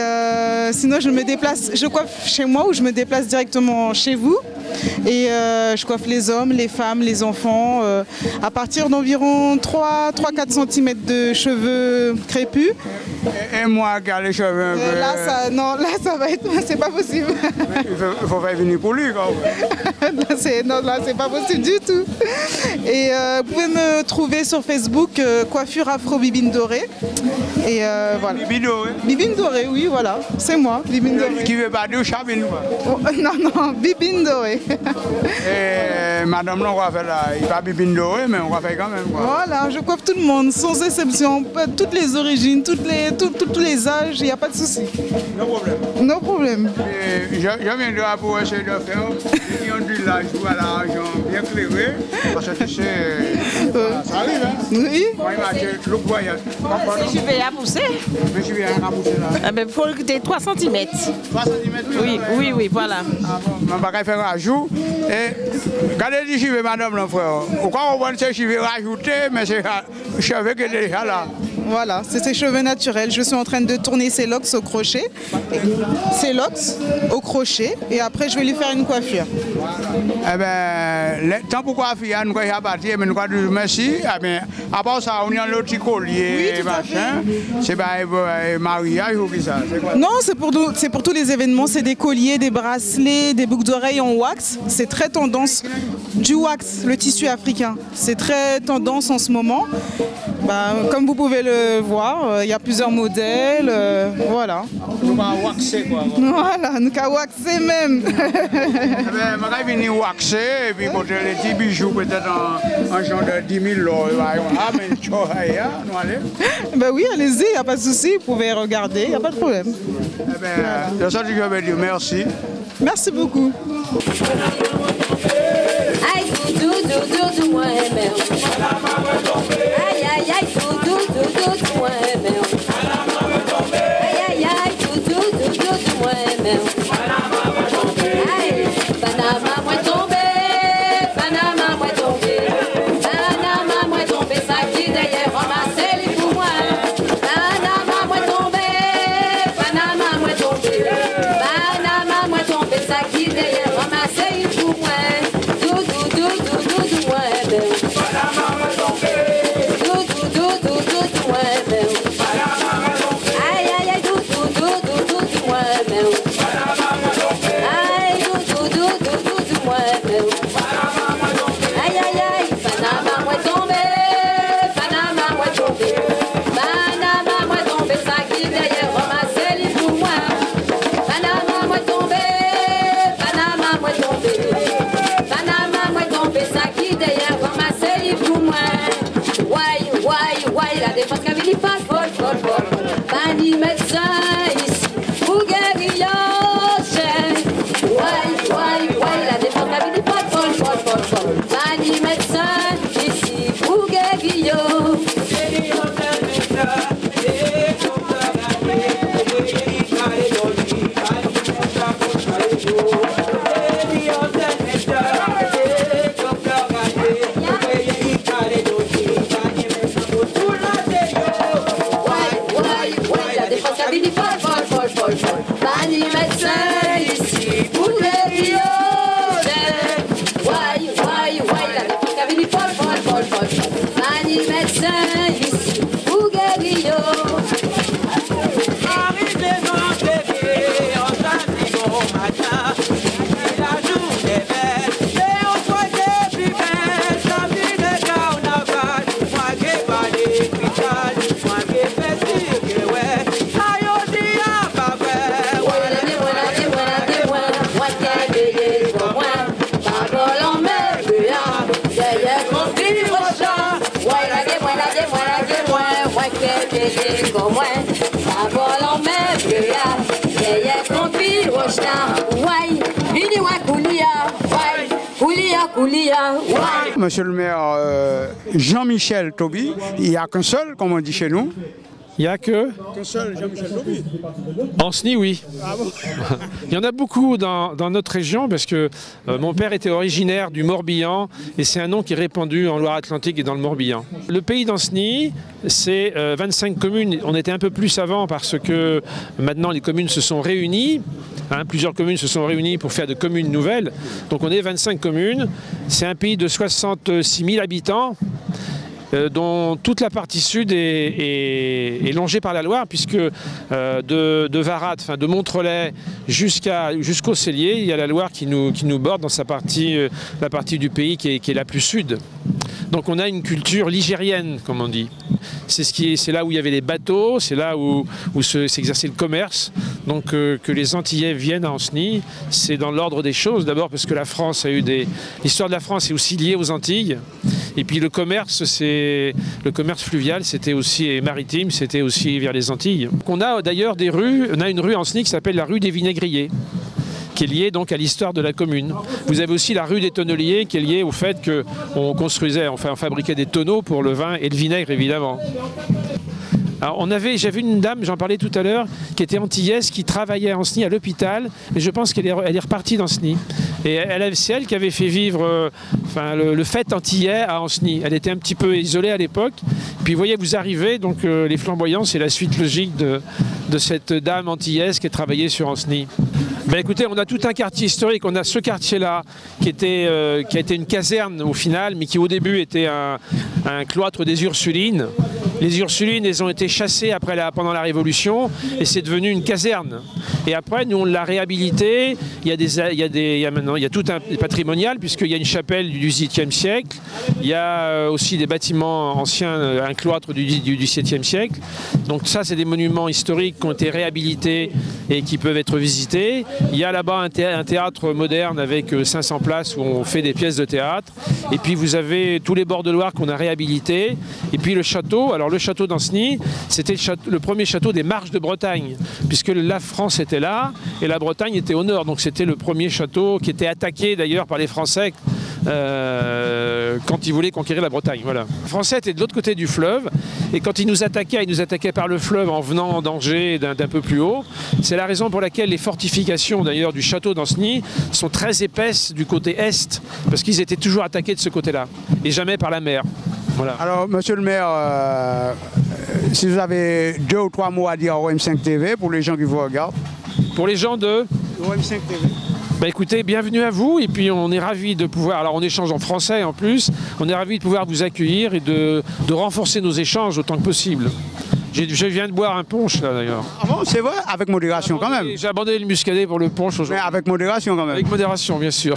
sinon je me déplace, je coiffe chez moi ou je me déplace directement chez vous. Et je coiffe les hommes, les femmes, les enfants à partir d'environ 3-4 cm de cheveux crépus. Et moi qui a les cheveux un peu... Là ça va être... c'est pas possible. Il faut faire venir pour lui quand même. Là c'est pas possible du tout. Et vous pouvez me trouver sur Facebook coiffure afro-bibine dorée. Et voilà. Bibine dorée? Bibine dorée, oui voilà. C'est moi, Bibine dorée. Qui veut pas dire chabine quoi? Non, Bibine dorée. Et madame, on va faire là, il va bibine dorée, mais on va faire quand même quoi. Voilà, je coiffe tout le monde, sans exception, toutes les origines, tous les âges, il n'y a pas de souci. No problème. No problème. Je viendrai pour essayer de faire des ondulages, voilà, bien clairé, parce que tu sais, ça arrive, hein? Oui. Moi, il m'a dit, le voyage. Je vais à pousser. Mais je vais à pousser là. Il faut que 3 cm. 3 cm? Oui, voilà. Ah bon, on va faire un ajout. Et regardez les cheveux, madame, le frère. Pourquoi on voit ces cheveux rajoutés, mais c'est les cheveux qui sont déjà là. Voilà, c'est ses cheveux naturels. Je suis en train de tourner ses locks au crochet. Ses locks au crochet. Et après, je vais lui faire une coiffure. Eh bien, tant pour coiffer, nous allons partir, mais nous allons dire merci. Eh bien, à part ça, on a le petit collier, oui, machin. C'est pas un mariage ou qui ça? Non, c'est pour tous les événements. C'est des colliers, des bracelets, des boucles d'oreilles en wax. C'est très tendance. Du wax, le tissu africain. C'est très tendance en ce moment. Comme vous pouvez le voir, il y a plusieurs modèles, voilà. Nous allons waxer quoi. Voilà, nous allons waxer même. Je vais venir waxer et puis pour les petits bijoux peut-être en genre de 10 000 €. Ben oui, allez-y, il n'y a pas de souci, vous pouvez regarder, il n'y a pas de problème. C'est ça que je vais dire merci. Merci beaucoup. Aïe, doudou, moi, merde. Aïe, aïe, aïe, doudou, moi, merde. Aïe, aïe, aïe, doudou, moi, merde. Aïe, Panama, moi tombé, Panama, moi tombé. Panama, moi tombé, ça qui d'ailleurs ramassé les pour moi. Panama, moi tombé, Panama, moi tombé. Panama, moi tombé, ça qui d'ailleurs ramassé les pour moi. Pani médecin ici, pour guérir, la défense avait dit folle. Pani médecin ici, pour guérir. Pani médecin ici, pour guérir. La défense avait dit folle. Pani médecin ici, pour guérir. Monsieur le maire Jean-Michel Toby, il n'y a qu'un seul, comme on dit chez nous. Il n'y a qu'un seul Jean-Michel Toby. En Sny, oui. Ah bon. Il y en a beaucoup dans notre région parce que mon père était originaire du Morbihan et c'est un nom qui est répandu en Loire-Atlantique et dans le Morbihan. Le pays d'Ancenis, c'est 25 communes. On était un peu plus avant parce que maintenant les communes se sont réunies. Plusieurs communes se sont réunies pour faire de communes nouvelles. Donc on est 25 communes. C'est un pays de 66 000 habitants. Dont toute la partie sud est longée par la Loire, puisque de Varade, de Montrelais jusqu'au Cellier, il y a la Loire qui nous borde dans sa partie, la partie du pays qui est la plus sud. Donc on a une culture ligérienne, comme on dit. C'est là où il y avait les bateaux, c'est là où s'exerçait le commerce. Donc que les Antillais viennent à Ancenis, c'est dans l'ordre des choses. D'abord parce que la France a eu l'histoire de la France est aussi liée aux Antilles. Et puis le commerce fluvial, c'était aussi et maritime, c'était aussi vers les Antilles. On a d'ailleurs des rues, on a une rue à Ancenis qui s'appelle la rue des Vinaigriers, qui est liée donc à l'histoire de la commune. Vous avez aussi la rue des Tonneliers qui est liée au fait qu'on on fabriquait des tonneaux pour le vin et le vinaigre évidemment. Alors j'avais une dame, j'en parlais tout à l'heure, qui était antillaise, qui travaillait à Ancenis à l'hôpital, et je pense qu'elle est repartie d'Ancenis. Et c'est elle qui avait fait vivre le fait antillais à Ancenis. Elle était un petit peu isolée à l'époque. Puis vous voyez, vous arrivez, donc les Flamboyants, c'est la suite logique de cette dame antillaise qui a travaillé sur Ancenis. Ben écoutez, on a tout un quartier historique. On a ce quartier-là qui a été une caserne au final, mais qui au début était un cloître des Ursulines. Les Ursulines, elles ont été chassées pendant la Révolution et c'est devenu une caserne. Et après, nous, on l'a réhabilité. Il y a tout un patrimonial puisqu'il y a une chapelle du XVIIIe siècle. Il y a aussi des bâtiments anciens, un cloître du XVIIe siècle. Donc ça, c'est des monuments historiques qui ont été réhabilités et qui peuvent être visités. Il y a là-bas un théâtre moderne avec 500 places où on fait des pièces de théâtre. Et puis vous avez tous les bords de Loire qu'on a réhabilités. Et puis le château, alors le château d'Ancenis, c'était le premier château des Marches de Bretagne, puisque la France était là et la Bretagne était au nord. Donc c'était le premier château qui était attaqué d'ailleurs par les Français quand ils voulaient conquérir la Bretagne. Voilà. Les Français étaient de l'autre côté du fleuve et quand ils nous attaquaient par le fleuve en venant en danger d'un peu plus haut. C'est la raison pour laquelle les fortifications d'ailleurs du château d'Ancenis sont très épaisses du côté est, parce qu'ils étaient toujours attaqués de ce côté-là et jamais par la mer. Voilà. Alors, monsieur le maire, si vous avez 2 ou 3 mots à dire au OM5 TV pour les gens qui vous regardent. Pour les gens de OM5 TV. Bah écoutez, bienvenue à vous et puis on est ravis de pouvoir, alors on échange en français en plus, on est ravis de pouvoir vous accueillir et de renforcer nos échanges autant que possible. Je viens de boire un punch là d'ailleurs. Ah bon, c'est vrai? Avec modération quand même. J'ai abandonné le muscadet pour le punch aujourd'hui. Mais avec modération quand même. Avec modération bien sûr.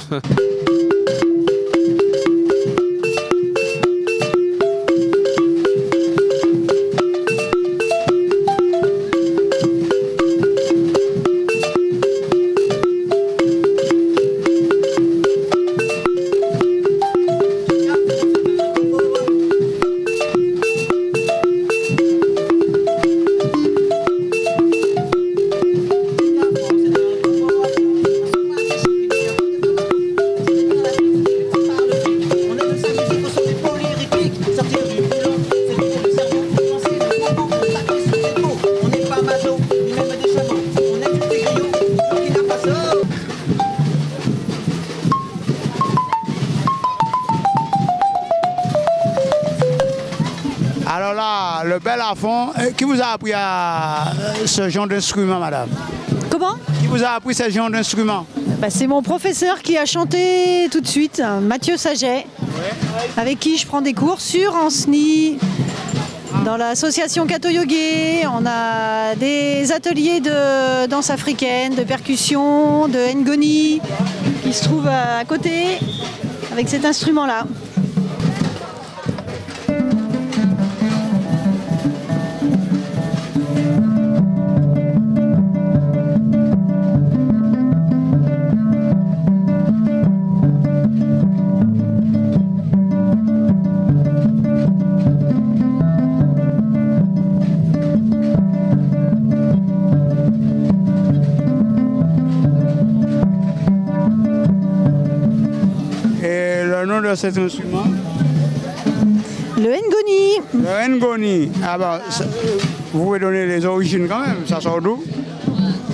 Alors là, le bel à fond, qui vous a appris à ce genre d'instrument, madame? Comment? Qui vous a appris ce genre d'instrument? C'est mon professeur qui a chanté tout de suite, Mathieu Saget, avec qui je prends des cours sur Ancenis. Dans l'association Kato Yogé, on a des ateliers de danse africaine, de percussion, de ngoni, qui se trouvent à côté, avec cet instrument-là. De cet instrument? Le ngoni. Le ngoni. Ah bah, vous pouvez donner les origines quand même, ça sort d'où?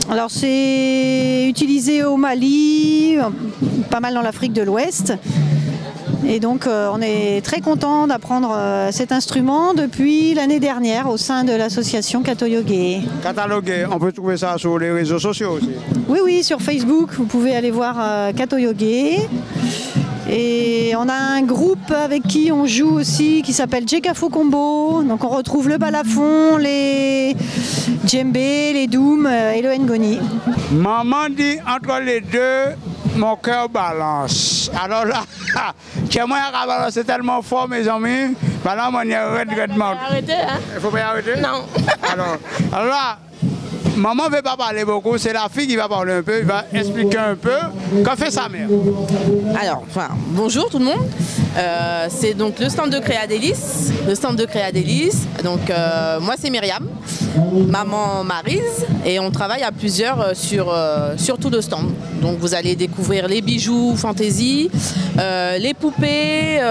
Alors c'est utilisé au Mali, pas mal dans l'Afrique de l'Ouest. Et donc on est très content d'apprendre cet instrument depuis l'année dernière au sein de l'association Kato Yogé. Catalogué, on peut trouver ça sur les réseaux sociaux aussi? Oui, oui, sur Facebook, vous pouvez aller voir Kato Yogé. Et on a un groupe avec qui on joue aussi qui s'appelle Jekafo Combo. Donc on retrouve le balafon, les djembé, les doum et le ngoni. Maman dit entre les deux, mon cœur balance. Alors là, chez moi, c'est tellement fort, mes amis. Maintenant, on y arrête directement. Arrêtez, hein? Il ne faut pas y arrêter? Non. Alors là, maman ne veut pas parler beaucoup, c'est la fille qui va parler un peu, il va expliquer un peu. Qu'en fait sa mère? Alors, bonjour tout le monde. C'est donc le stand de Créadélis. Donc, moi, c'est Myriam, maman Maryse, et on travaille à plusieurs sur tout le stand. Donc, vous allez découvrir les bijoux fantaisie, les poupées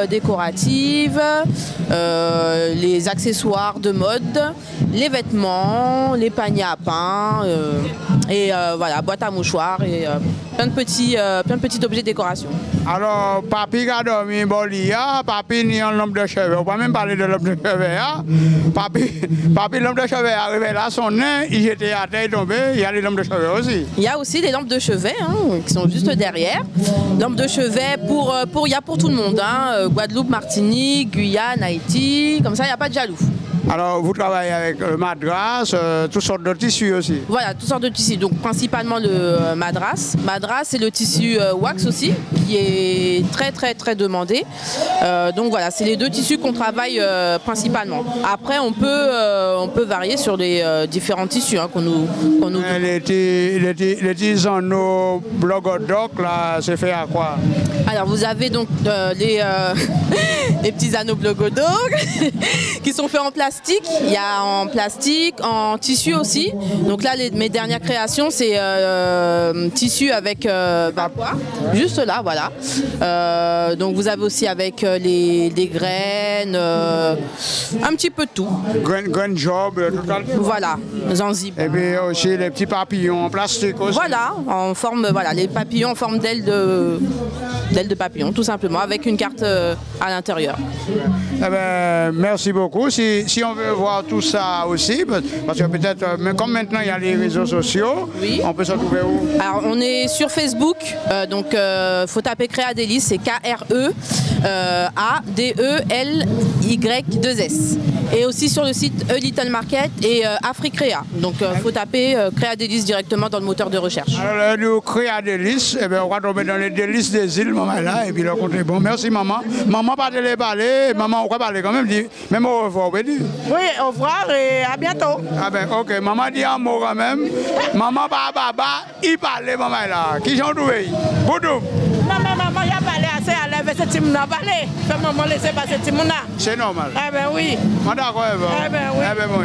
décoratives, les accessoires de mode, les vêtements, les paniers à pain, et voilà, boîte à mouchoirs et plein de petits objets de décoration. Alors, papi a dormi bolia, papi ni un lampe de chevet. On ne va pas même parler de lampe de chevet. Hein? Papi, lampe de chevet est arrivé là, son nez, il était à terre tombé, il y a les lampes de chevet aussi. Il y a aussi des lampes de chevet qui sont juste derrière. Lampes de chevet il y a pour tout le monde. Guadeloupe, Martinique, Guyane, Haïti, comme ça il n'y a pas de jaloux. Alors, vous travaillez avec le madras, toutes sortes de tissus aussi? Voilà, toutes sortes de tissus. Donc, principalement le madras. Madras, c'est le tissu wax aussi, qui est très, très, très demandé. Donc, voilà, c'est les deux tissus qu'on travaille principalement. Après, on peut varier sur les différents tissus hein, qu'on nous les tissus en nos blogodoc, là, c'est fait à quoi? Alors, vous avez donc les petits anneaux blogodoc qui sont faits en plastique. Il y a en plastique, en tissu aussi. Donc là, mes dernières créations, c'est tissu avec juste là, voilà. Donc vous avez aussi avec les graines, un petit peu de tout. Grain job, total. Voilà, Zanzibar. Et puis aussi les petits papillons en plastique aussi. Voilà, en forme, voilà, les papillons en forme d'aile de papillon, tout simplement, avec une carte à l'intérieur. Eh ben, merci beaucoup. Si on veut voir tout ça aussi, parce que peut-être, mais comme maintenant il y a les réseaux sociaux, oui. On peut se trouver où? Alors on est sur Facebook, donc faut taper Créadelis, c'est K-R-E-A-D-E-L-Y-2-S. Et aussi sur le site A Little Market et Africréa. Donc faut taper Créadelis directement dans le moteur de recherche. Alors nous Créadelis, eh ben, on va tomber dans les délices des îles, maman là, et puis le côté bon. Merci maman. Maman pas de les parler, maman on va parler quand même, même au revoir, oui. Oui, au revoir et à bientôt. Ah ben ok, maman dit un mot quand même. Maman baba, il parlait maman là. Qui j'en trouve? Boudou. Non mais maman il a parlé assez à l'aise, c'est Timona parler. Fait maman laisser passer Timona. C'est normal. Eh ben oui. D'accord, eh ben oui. Eh ben bon.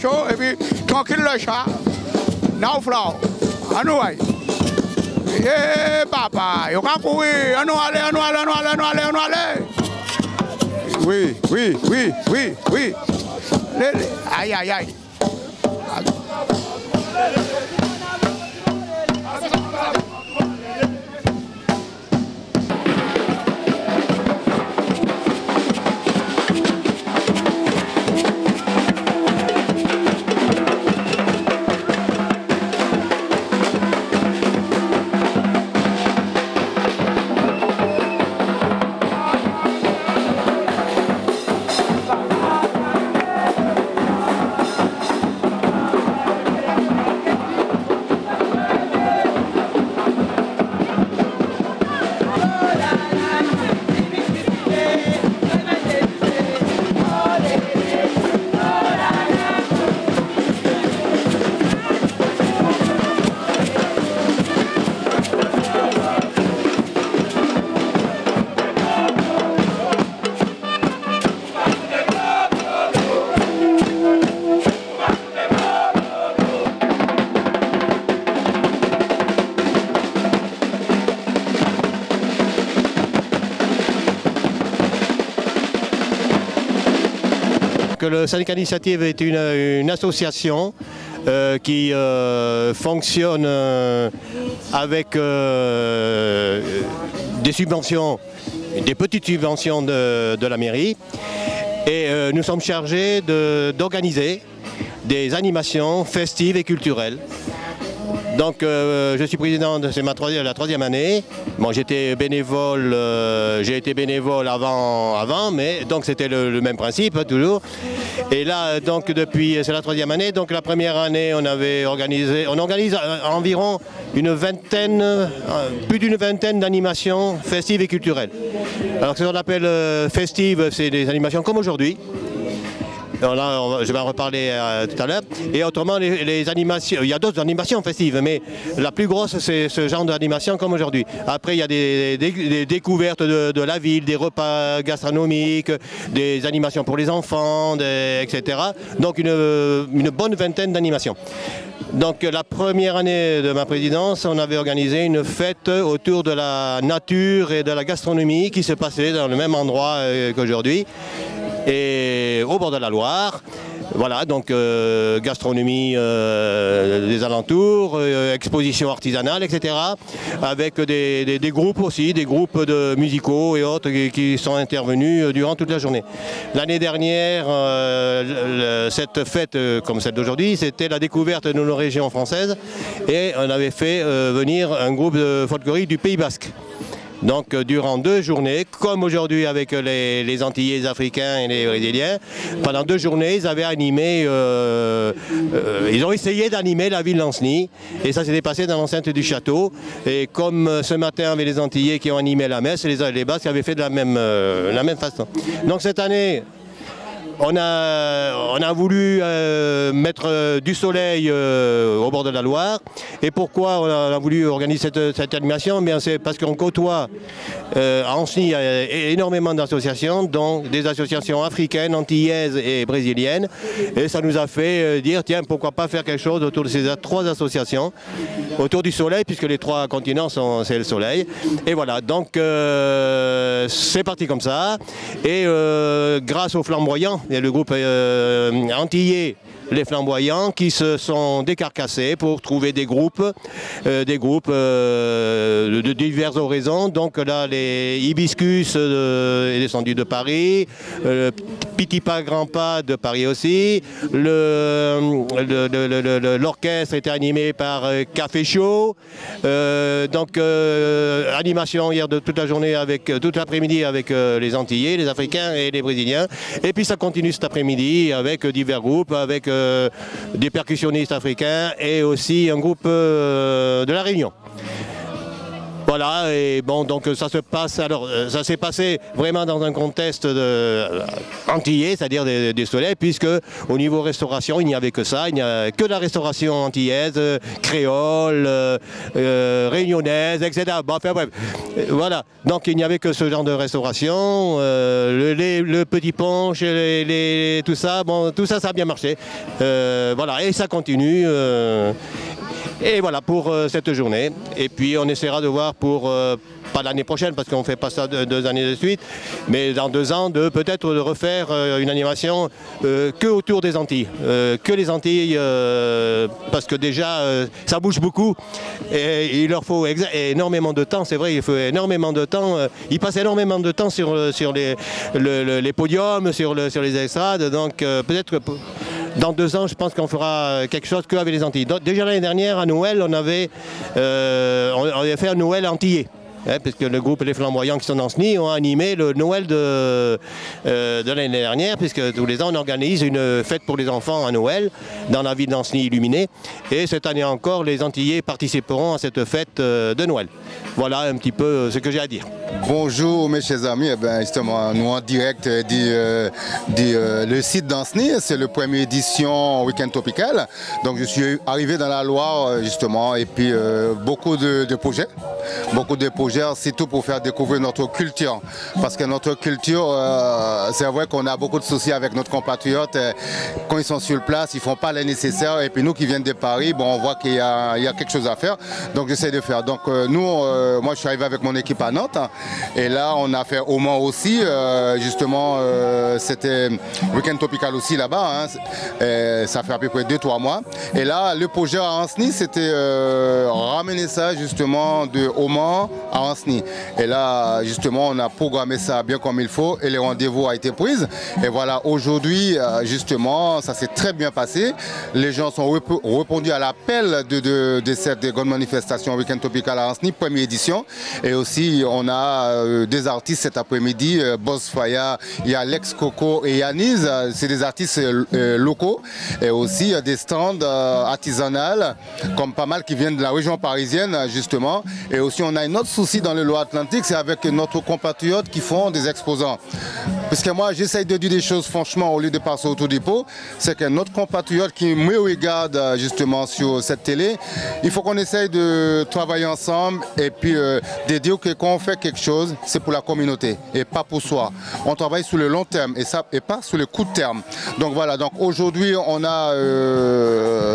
Chaud, et puis tranquille le chat. Now flow. Anouaï. Eh papa, il va courir. Anouaï. Oui. Aïe. Donc le syndicat d'initiative est une association qui fonctionne avec des subventions, des petites subventions de la mairie. Et nous sommes chargés d'organiser des animations festives et culturelles. Donc je suis président, c'est la 3e année. Bon, j'étais bénévole, j'ai été bénévole avant, mais donc c'était le même principe toujours. Et là, donc depuis, c'est la 3e année. Donc la première année, on organise environ plus d'une vingtaine d'animations festives et culturelles. Alors ce qu'on appelle festives, c'est des animations comme aujourd'hui. Là, je vais en reparler tout à l'heure. Et autrement, les animations, il y a d'autres animations festives, mais la plus grosse, c'est ce genre d'animation comme aujourd'hui. Après, il y a des découvertes de la ville, des repas gastronomiques, des animations pour les enfants, etc. Donc une bonne vingtaine d'animations. Donc la première année de ma présidence, on avait organisé une fête autour de la nature et de la gastronomie qui se passait dans le même endroit qu'aujourd'hui. Et au bord de la Loire, voilà, donc gastronomie des alentours, exposition artisanale, etc. Avec des groupes aussi, des groupes de musicaux et autres qui sont intervenus durant toute la journée. L'année dernière, cette fête, comme celle d'aujourd'hui, c'était la découverte de nos régions françaises et on avait fait venir un groupe de folklorique du Pays Basque. Donc durant 2 journées, comme aujourd'hui avec les Antillais africains et les Brésiliens, pendant 2 journées, ils avaient animé, ils ont essayé d'animer la ville d'Ancenis, et ça s'était passé dans l'enceinte du château. Et comme ce matin avec les Antillais qui ont animé la messe, les Basques avaient fait de la même façon. Donc cette année, on a voulu mettre du soleil au bord de la Loire. Et pourquoi on a voulu organiser cette animation? C'est parce qu'on côtoie à Ancenis énormément d'associations, dont des associations africaines, antillaises et brésiliennes. Et ça nous a fait dire, tiens, pourquoi pas faire quelque chose autour de ces 3 associations, autour du soleil, puisque les 3 continents, c'est le soleil. Et voilà, donc c'est parti comme ça. Et grâce aux flamboyants, il y a le groupe antillais, les flamboyants, qui se sont décarcassés pour trouver des groupes de diverses horizons. Donc là, les Hibiscus est descendu de Paris, Petit Pas Grand Pas de Paris aussi, l'orchestre était animé par Café Chaud, donc animation hier de toute la journée, toute l'après-midi avec les Antillais, les Africains et les Brésiliens, et puis ça continue cet après-midi avec divers groupes, avec des percussionnistes africains et aussi un groupe de la Réunion. Voilà, et bon, donc ça se passe, alors ça s'est passé vraiment dans un contexte antillais, c'est-à-dire des soleils, puisque au niveau restauration, il n'y avait que ça, il n'y a que la restauration antillaise, créole, réunionnaise, etc. Bon, enfin bref, voilà, donc il n'y avait que ce genre de restauration, le petit punch, tout ça, bon, tout ça, ça a bien marché, voilà, et ça continue. Et voilà pour cette journée. Et puis on essaiera de voir pour, pas l'année prochaine parce qu'on ne fait pas ça 2 années de suite, mais dans 2 ans peut-être de refaire une animation que autour des Antilles. Que les Antilles, parce que déjà ça bouge beaucoup et il leur faut énormément de temps, c'est vrai, il faut énormément de temps. Ils passent énormément de temps sur les podiums, sur les estrades, donc peut-être que dans 2 ans, je pense qu'on fera quelque chose qu'avec les Antilles. Donc, déjà l'année dernière, à Noël, on avait fait un Noël antillais. Puisque le groupe Les Flamboyants qui sont dans Ancenis ont animé le Noël de l'année dernière, puisque tous les ans on organise une fête pour les enfants à Noël dans la ville d'Ancenis illuminée. Et cette année encore, les Antillais participeront à cette fête de Noël. Voilà un petit peu ce que j'ai à dire. Bonjour mes chers amis, justement nous en direct le site d'Ancenis, c'est le première édition Week-end Tropical. Donc je suis arrivé dans la Loire justement et puis beaucoup de projets gère surtout pour faire découvrir notre culture. Parce que notre culture, c'est vrai qu'on a beaucoup de soucis avec nos compatriotes. Quand ils sont sur place, ils ne font pas les nécessaires. Et puis nous qui viennent de Paris, bon, on voit qu'il y a quelque chose à faire. Donc j'essaie de faire. Donc moi je suis arrivé avec mon équipe à Nantes. Et là on a fait au Mans aussi. Justement, c'était Week-end Tropical aussi là-bas. Ça fait à peu près 2-3 mois. Et là, le projet à Ancenis, c'était ramener ça justement de Oman à Ancenis. Et là, justement, on a programmé ça bien comme il faut et les rendez-vous ont été pris. Et voilà, aujourd'hui, justement, ça s'est très bien passé. Les gens sont répondus à l'appel de cette grande manifestation Week-end Tropical à Ancenis, première édition. Et aussi, on a des artistes cet après-midi, Boss Faya, il y a Lex Coco et Yanis, c'est des artistes locaux. Et aussi des stands artisanaux, comme pas mal qui viennent de la région parisienne, justement. Et aussi, on a un autre souci dans le Loire-Atlantique, c'est avec notre compatriotes qui font des exposants. Parce que moi, j'essaye de dire des choses franchement au lieu de passer autour du pot. C'est que notre compatriote qui me regarde justement sur cette télé, il faut qu'on essaye de travailler ensemble et puis de dire que quand on fait quelque chose, c'est pour la communauté et pas pour soi. On travaille sur le long terme et pas sur le court terme. Donc voilà, donc aujourd'hui, on a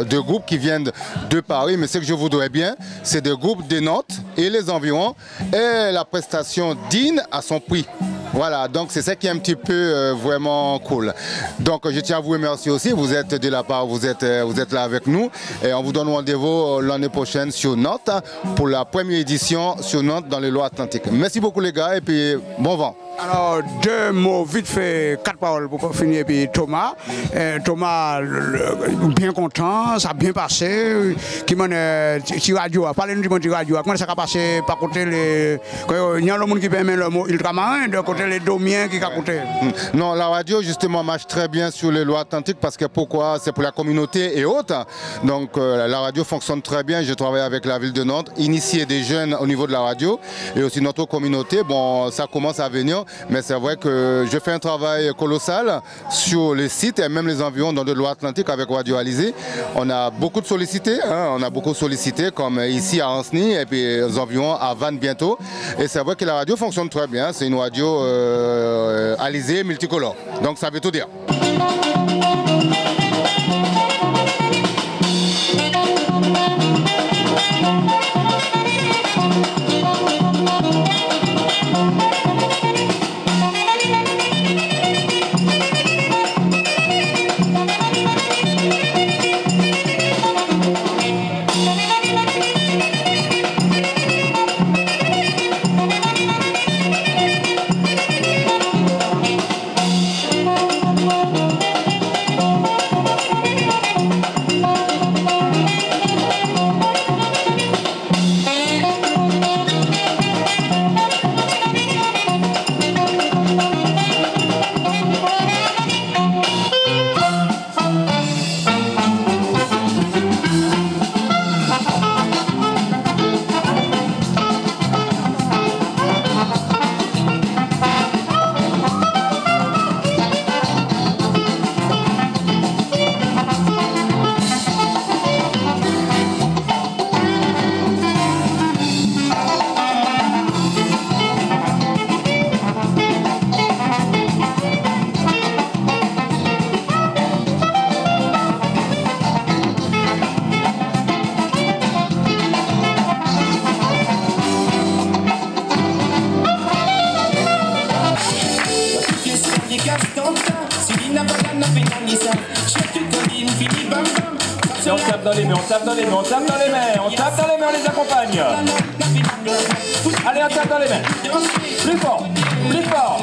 deux groupes qui viennent de Paris, mais ce que je voudrais bien, c'est des groupes de Nantes et les environs et la prestation digne à son prix. Voilà, donc c'est ça qui est un petit peu vraiment cool. Donc je tiens à vous remercier aussi, vous êtes de la part, vous êtes là avec nous et on vous donne rendez-vous l'année prochaine sur Nantes pour la première édition sur Nantes dans les Loire-Atlantique. Merci beaucoup les gars et puis bon vent. Alors, deux mots, vite fait, 4 paroles pour finir. Et puis Thomas, bien content, ça a bien passé. Qui m'a dit, radio, parlez-nous du monde radio. Comment ça a passé par côté les. Il y a le monde qui permet le mot ultramarin, de côté les domiens qui a côté. Non, la radio justement marche très bien sur les Loire-Atlantique parce que pourquoi? C'est pour la communauté et autres. Donc la radio fonctionne très bien. Je travaille avec la ville de Nantes, initier des jeunes au niveau de la radio et aussi notre communauté. Bon, ça commence à venir. Mais c'est vrai que je fais un travail colossal sur les sites et même les environs dans le Loire-Atlantique avec Radio Alizé. On a beaucoup de sollicités, comme ici à Ancenis et puis aux environs à Vannes bientôt. Et c'est vrai que la radio fonctionne très bien. C'est une radio Alizé multicolore. Donc ça veut tout dire. On tape dans les mains, on tape dans les mains, on tape dans les mains, on tape dans les mains, on les accompagne. Allez, on tape dans les mains. Plus fort, plus fort.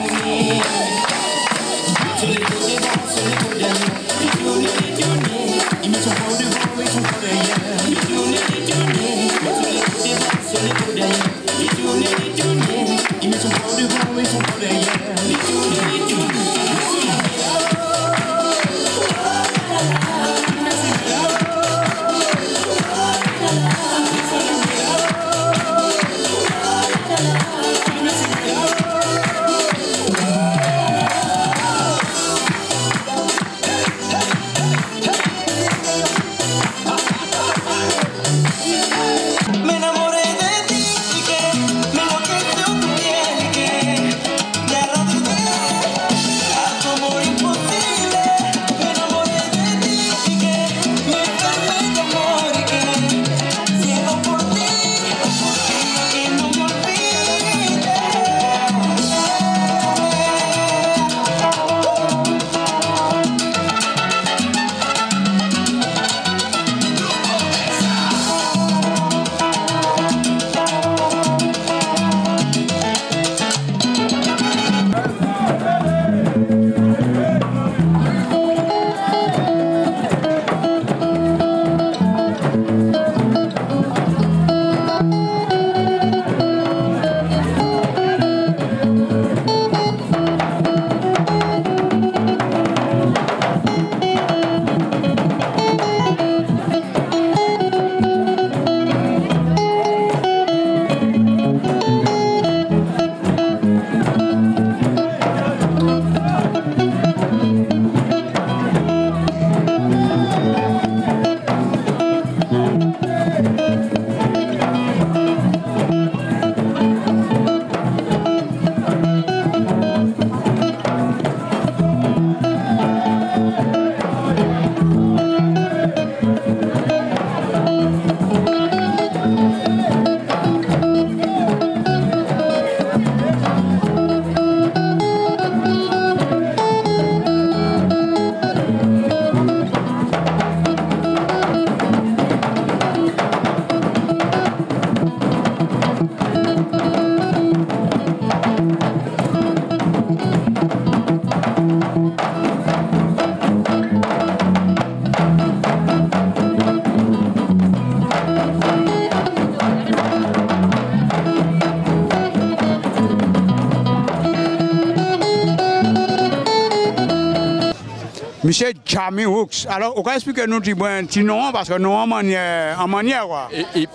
Monsieur Jamie Hooks. Alors, on va expliquer nous un petit nom parce que nous en manière quoi.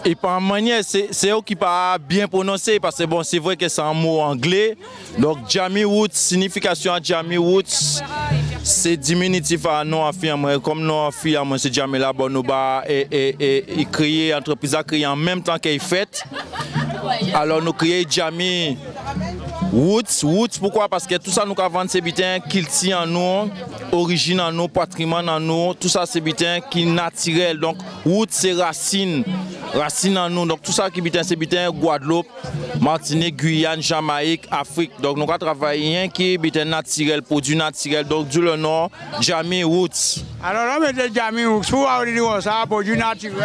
Et pas en manière, c'est eux qui pas bien prononcé parce que bon, c'est vrai que c'est un mot anglais. Donc Jamie Woods, signification à Jamie Woods, c'est diminutif à nom affirme. Comme nom affirme, c'est Jamie là, bon, nous et créer entreprise à créer en même temps qu'elle fait. Alors nous créons Jamie Woods, pourquoi? Parce que tout ça nous avons ces bitins qui tient en nous, origine en nous, patrimoine en nous, tout ça c'est bitins qui naturel. Donc Woods c'est racine en nous. Donc tout ça qui bitin c'est bitin Guadeloupe, Martinique, Guyane, Jamaïque, Afrique. Donc nous avons travaillé un qui est bitin naturel, produit naturel. Donc du le nom Jamie Woods. Alors là, mais Jamie Woods, vous avez dit ça, produit naturel,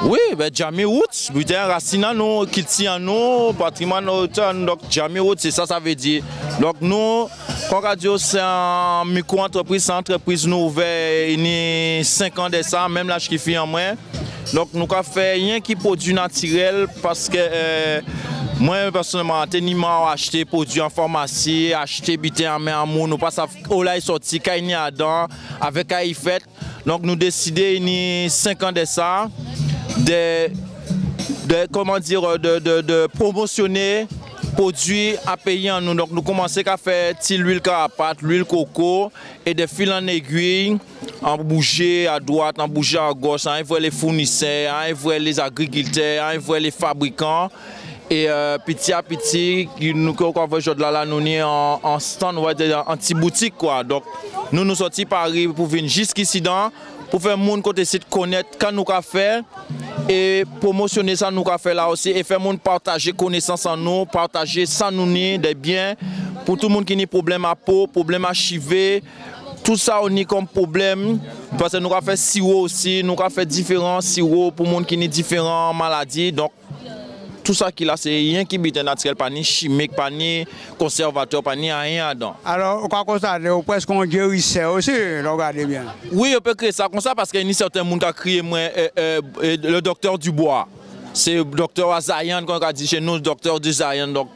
oui, ben Jamie Woods, bitin racine en nous, qui tient en nous, patrimoine. Donc Jamie Woods, c'est ça veut dire. Donc nous, Conradio, c'est une micro-entreprise, c'est une entreprise nous ouvert il y a 5 ans de ça, même l'âge qui fait en moins. Donc nous avons fait rien qui produit naturel parce que moi personnellement, j'ai acheté des produits en pharmacie, acheté des en main en mou, nous passons au là sorti, qu'il y a dedans, avec Aïfet. Donc nous décidons il y a 5 ans de ça, de promotionner produits à payer en nous. Donc nous commençons à faire l'huile carapate, l'huile coco et des fils en aiguille, en bouger à droite, en bouger à gauche, en voir les fournisseurs, en voir les agriculteurs, en voir les fabricants. Et petit à petit, nous sommes en stand, en petite boutique quoi. Donc nous sortis Paris pour venir jusqu'ici pour faire mon côté site connaître quand nous avons fait et promotionner ça nous avons fait là aussi et faire mon partager connaissance en nous, partager sans nous ni des biens pour tout le monde qui a problème à peau, problème à cheveux, tout ça on y comme problème parce que nous avons fait sirop aussi, nous avons fait différents sirops pour monde qui a différentes maladies. Donc tout ça qui là, c'est rien qui est naturel, pas ni chimique, pas ni conservateur, pas ni rien dedans. Alors, on peut constater presque qu'on guérissait aussi, regardez bien. Oui, on peut créer ça comme ça parce qu'il y a certains gens qui ont créé le docteur Dubois. C'est le docteur Azayan qu'on a dit chez nous, le docteur Azayan. Donc,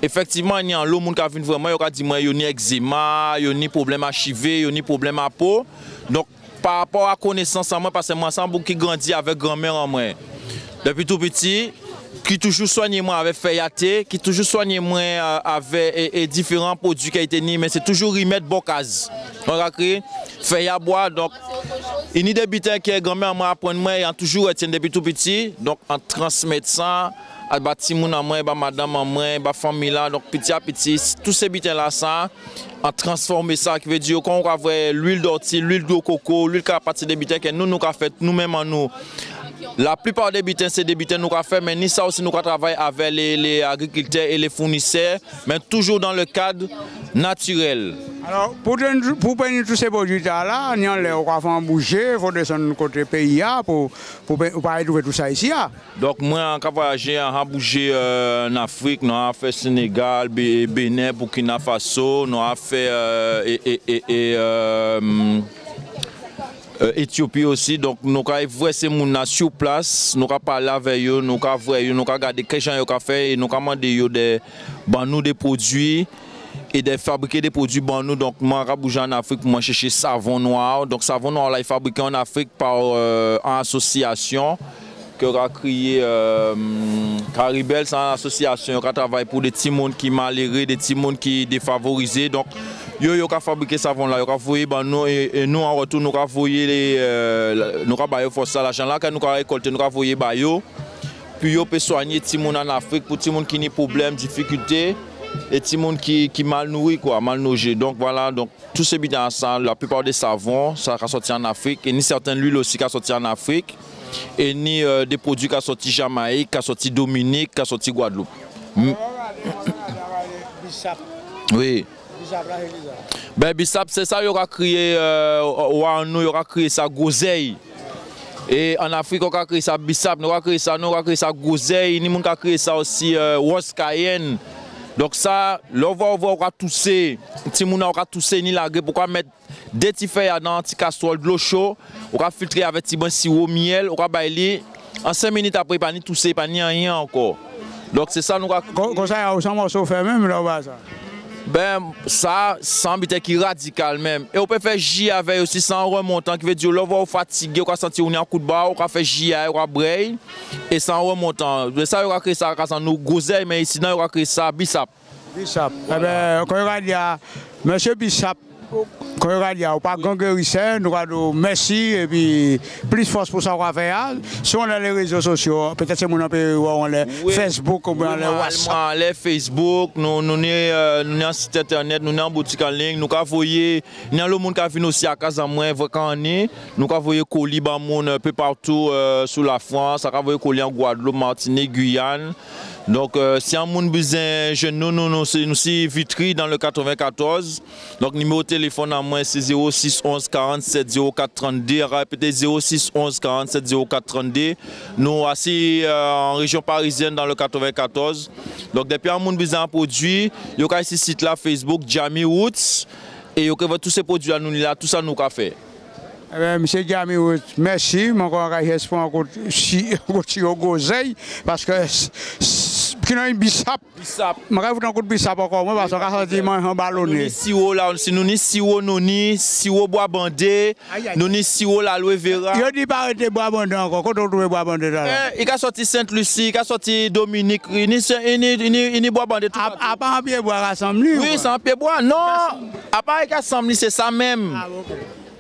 effectivement, il y a un lot de gens qui ont vraiment dit qu'il y a eczéma, il y a problème à cheveux, il y a problème à peau. Donc, par rapport à connaissance en moi, parce que moi, c'est un qui grandit avec grand-mère en moi. Depuis tout petit, qui toujours soigne moi avec feuillaté, qui toujours soigne moi avec différents produits qui ont été mis, mais c'est toujours remettre bocase. On a créé feuille à bois, donc il y a des bitins qui est grand-mère moi apprendre moi, et ont toujours été depuis tout petit, donc en transmettre ça à bâtiment à moi, à madame à moi, à famille là, donc petit à petit, tous ces bitins là ça, en transformer ça, qui veut dire qu'on va avoir l'huile d'ortie, l'huile de coco, l'huile qui a partir des bitins que nous avons fait nous-mêmes en nous. La plupart des bitins, c'est des bitins nous avons fait, mais ni ça aussi nous avons travaillé avec les agriculteurs et les fournisseurs, mais toujours dans le cadre naturel. Alors, pour prendre tous ces produits-là, on va faire bouger, il faut descendre côté pays pour pas trouver tout ça ici. Donc, moi, quand voyager, on a bougé en Afrique, nous avons fait Sénégal, Bénin, Burkina Faso, nous avons fait Éthiopie aussi, donc nous avons vu ces gens sur place, nous avons parlé avec eux, nous avons vu, nous avons regardé quels gens ils ont fait et nous avons demandé des produits et de fabriquer des produits pour nous. Donc moi j'ai bougé en Afrique pour chercher savon noir. Donc savon noir là est fabriqué en Afrique par une association qui a créé Caribel, c'est une association qui travaille pour des petits mondes qui malheureux, des petits mondes qui défavorisés. Donc yo a fabriqué savon là, yo a voyé nous et nous en retour nous a voyé nous a baillé force ça l'argent là que nous a récolté nous a voyé bayo. Puis yo peut soigner petits mondes en Afrique pour petits mondes qui ont problème, difficulté. Et tout le monde qui mal nourri quoi, mal logé. Donc voilà, donc tous ces bitins ça, la plupart des savons, ça a sorti en Afrique, et ni certaines huiles aussi qui a sorti en Afrique, et ni des produits qui a sorti Jamaïque, qui a sorti Dominique, qui a sorti Guadeloupe. Oui. Ben Bissap, c'est ça, il aura créé il aura créé ça Gozeille. Et en Afrique, on a créé ça Bissap, on a créé ça Gozeille, ni on a créé ça aussi Rose Cayenne. Donc ça, là on va tousser, si on va tousser ni la pourquoi mettre des petits feuilles dans un petit casserole de l'eau chaude, on va filtrer avec petit bon sirop miel, on va bailler en 5 minutes après pas ni tousser, pas ni rien encore. Donc c'est ça nous va comme ça on s'en va fait même là bas ça. Ben, ça semble être radical même. Et on peut faire J avec aussi sans remontant, qui veut dire là, on va fatiguer, on va sentir on est en coup de barre, on va faire J, on va brailler, et sans remontant. Mais ça, on va créer ça quand nous goseille, mais ici, on va créer ça Bissap. Bissap. Eh bien, quand on va dire, monsieur Bissap, quand on va dire, on pas ganguerisseur, nous allons merci et puis plus force pour ça qu'on va faire. Si on a les réseaux sociaux, peut-être c'est mon pays où on a Facebook ou bien les WhatsApp. Les Facebook, nous avons un site internet, nous avons une boutique en ligne, nous avons voyé, nous avons le monde qui a venu aussi à Casamouin, nous avons voyé colis un peu partout sur la France, nous avons voyé colis en Guadeloupe, Martinique, Guyane. Donc, si un monde besoin jeune, nous sommes Vitry dans le 94. Donc, numéro de téléphone à moi, c'est 06 11 47 04 32. Répétez 06 11 47 04 32. Nous assis en région parisienne dans le 94. Donc, depuis un monde besoin un produit, il y a ici site là Facebook, Jamie Woods. Et il y a tous ces produits à nous là, tout ça nous a fait. Eh bien, monsieur Jamie Woods, merci. Je suis au Gozeille parce que qui n'a une Bissap. Bissap. Je vais vous donner un coup de Bissap encore, parce que ça dit un ballonné. Si nous ni sirop, nous ni sirop bois bandé, nous ni sirop l'aloe vera. Il dit pas arrêter bois bandé encore. Quand on trouve bois bandé là. Il a sorti Sainte-Lucie, il a sorti Dominique, il bois bandé tout. À part un pied bois rassemblé. Oui, c'est un pied bois. Non, à part un rassemblé, c'est ça même.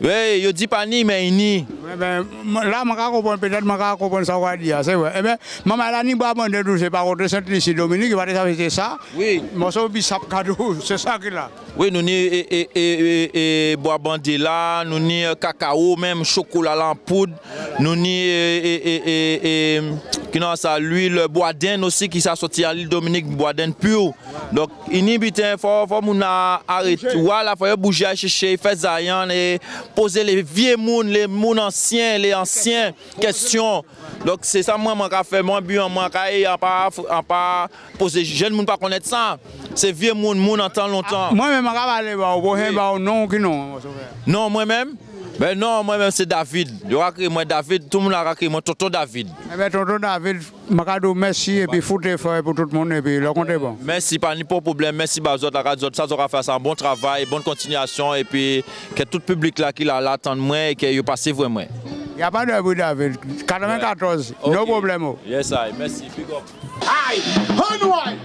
Oui, il dit pas ni, mais il ni. Là, je comprends peut-être, je comprends ça va dire. C'est vrai. Eh bien, maman, là, ni bois bandé, c'est pas contre Sainte-Lucie, Dominique, il va dire ça. Oui. Moi, c'est un Bissap cadeau, c'est ça qu'il a. Oui, nous ni bois bandé là, nous ni cacao, même chocolat en poudre, nous ni qui n'a ça, l'huile boisdaine aussi qui s'est sorti à l'île Dominique, boisdaine pure. Donc, il n'y a pas faut arrêter. Voilà, il faut bouger, chercher, faire zayan et poser les vieux mouns, les mouns anciens, les anciens questions. Donc, c'est ça, moi, je fais mon but, moi, je pas poser jeunes moun pas connaître ça. C'est vieux moun en temps longtemps. Moi-même, je vais aller non qui non. Non, moi-même. Ben non, moi-même c'est David. Je vais moi David, tout le monde a créé moi Tonton David. Eh bien, Tonton David, je merci et puis foutez fort pour tout le monde et puis le compte est bon. Merci, pas de problème. Merci, Bazot, la radio. Ça aura fait un bon travail, bonne continuation et puis que tout le public là qui l'a attendu moi et qu'il a passé vraiment. Il n'y a pas de bruit, David. 94, okay. No problème. Yes, I. Merci. Big up. Aye, Hanway.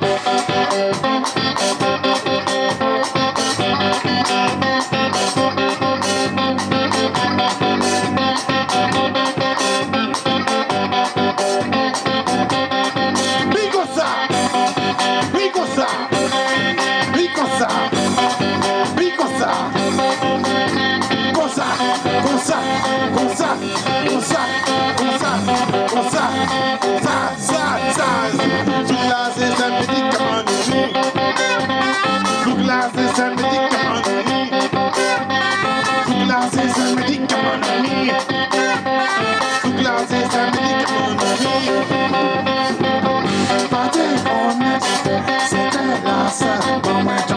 Come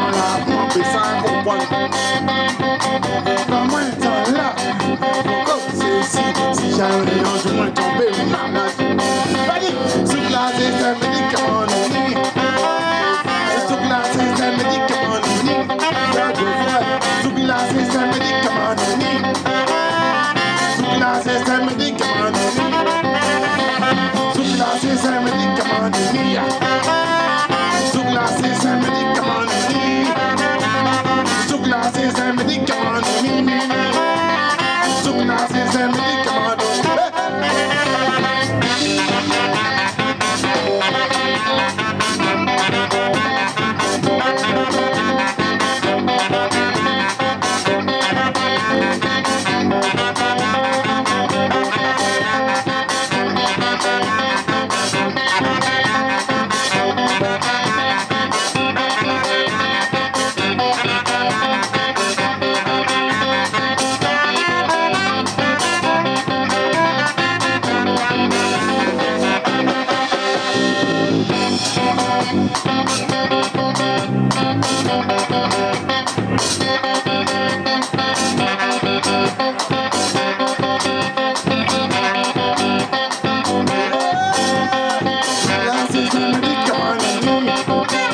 on,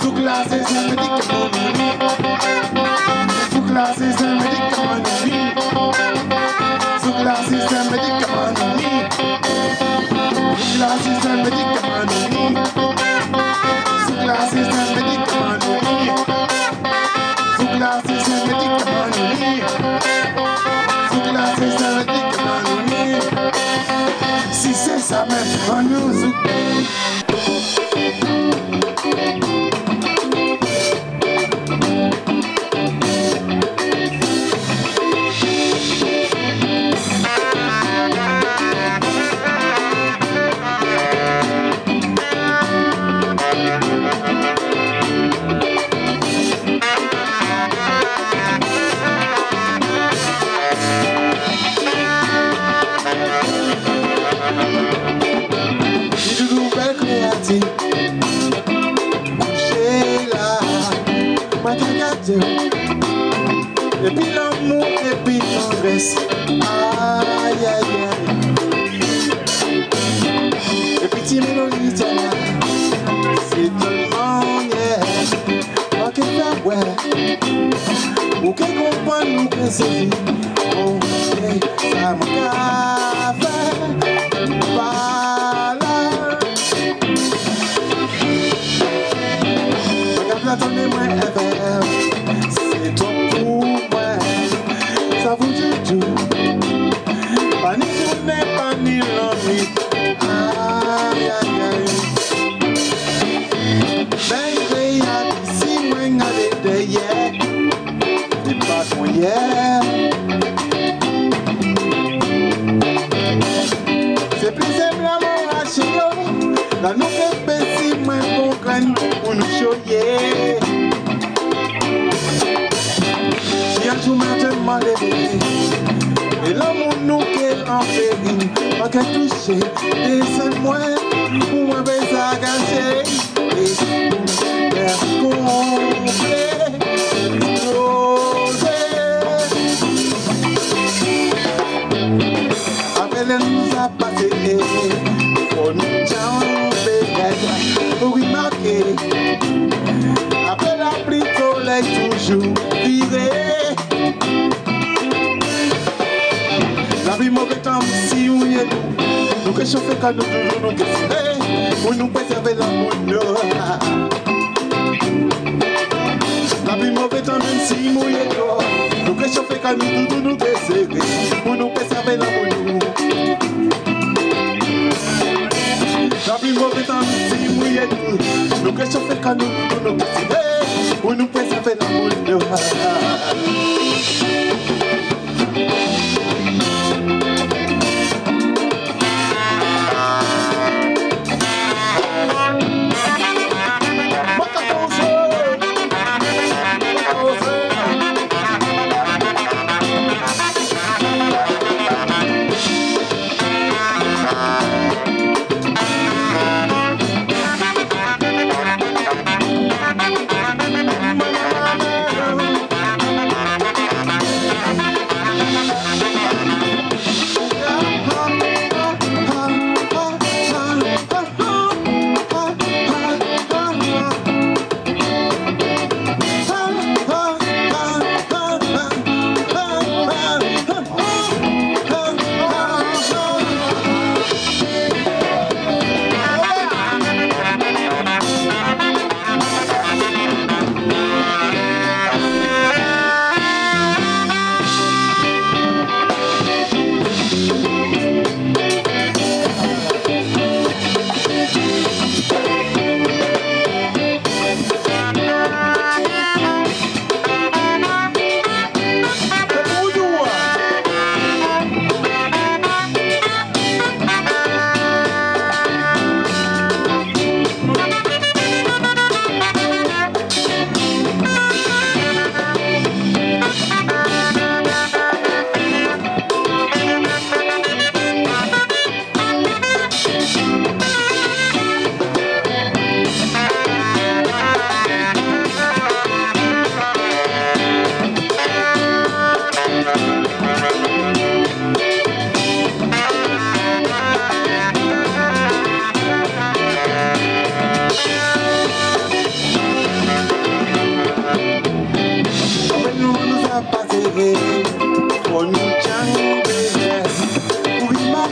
Sous classe, c'est un médicament. Sous classe, c'est un médicament. Sous classe, c'est un médicament. Sous classe, c'est un médicament. Sous classe, c'est un médicament. Sous classe, c'est un médicament. Sous classe, c'est un médicament. Si c'est ça même, on nous et puis l'amour et puis tendresse. Aïe aïe aïe. Et puis ti mélodie t'es là. C'est tellement yeah. Ok fait ouais. Ou qu'elle comprend nous que c'est vie. Ok ça m'a fait. Voilà. Regarde attendez-moi c'est ton pour moi, ça vous dit tout. Pas ni journée, pas ni l'ennui. Aïe aïe aïe. Ben j'ai ici, moi n'allais derrière. C'est pas qu'on hier. C'est plus simple à mon rachio. La nous fait baisser, moi qu'on gagne pour nous choyer. Un jour maintenant levé et l'amour nous qu'elle en fait pas qu'à toucher et c'est moi pour moi baiser gâcher et pour faire complet après elle nous a passé pour nous chamber pour remarquer après la pluie soleil toujours viré. La vie mauvais temps si on y est nous que chauffer quand nous toujours nous décider pour nous préserver l'amour. La vie mauvais temps même si on y est nous que chauffer quand nous toujours nous décider pour nous préserver l'amour. La vie mauvais temps si on y est nous que chauffer quand nous toujours nous décider pour nous préserver l'amour.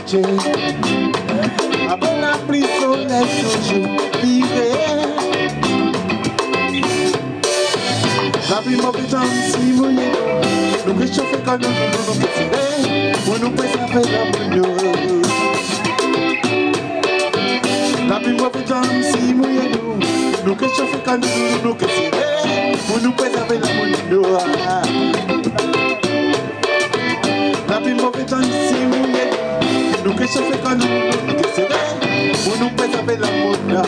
marcher. Après la pluie, soleil toujours vivre. La pluie mauvais temps, si mouillé, nous réchauffer quand nous tirer, pour nous préserver la bonne. La pluie mauvais temps, si mouillé, nous réchauffer quand nous tirer, pour nous préserver la bonne. La pluie mauvais temps, si mouillé, nous réchauffer quand nous tirer, pour nous préserver la bonne.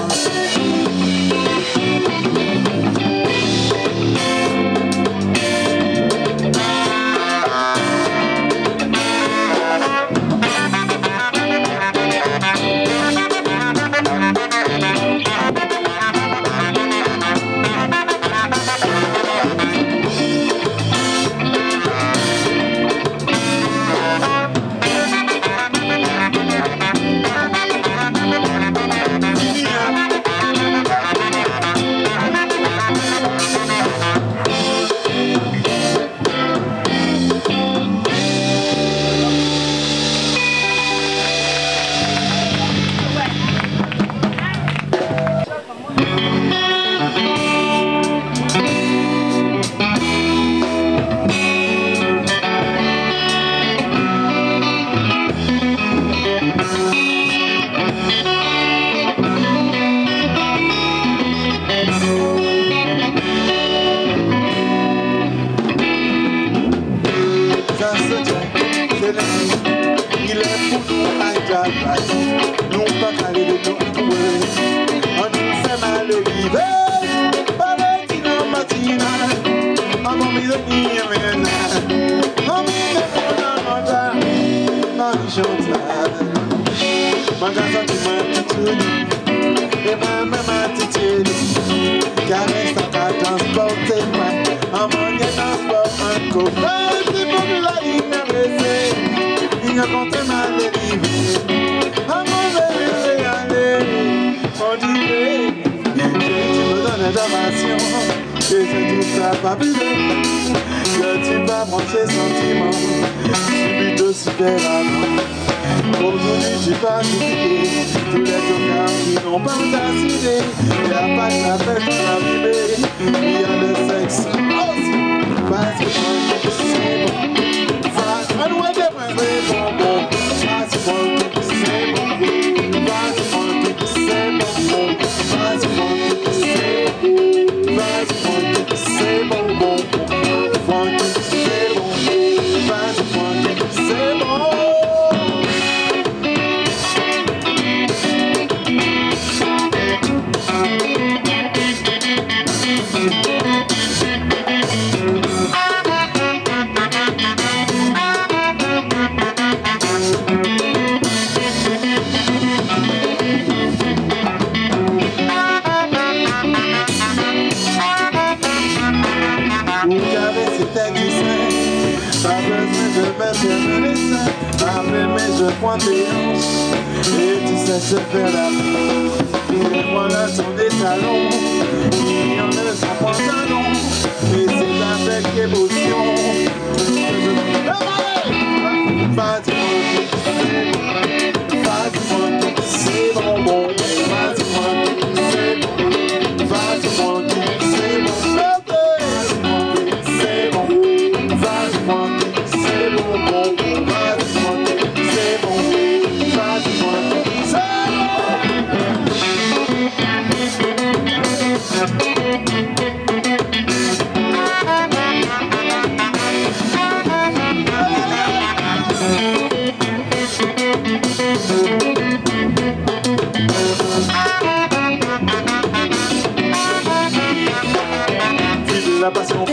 La passion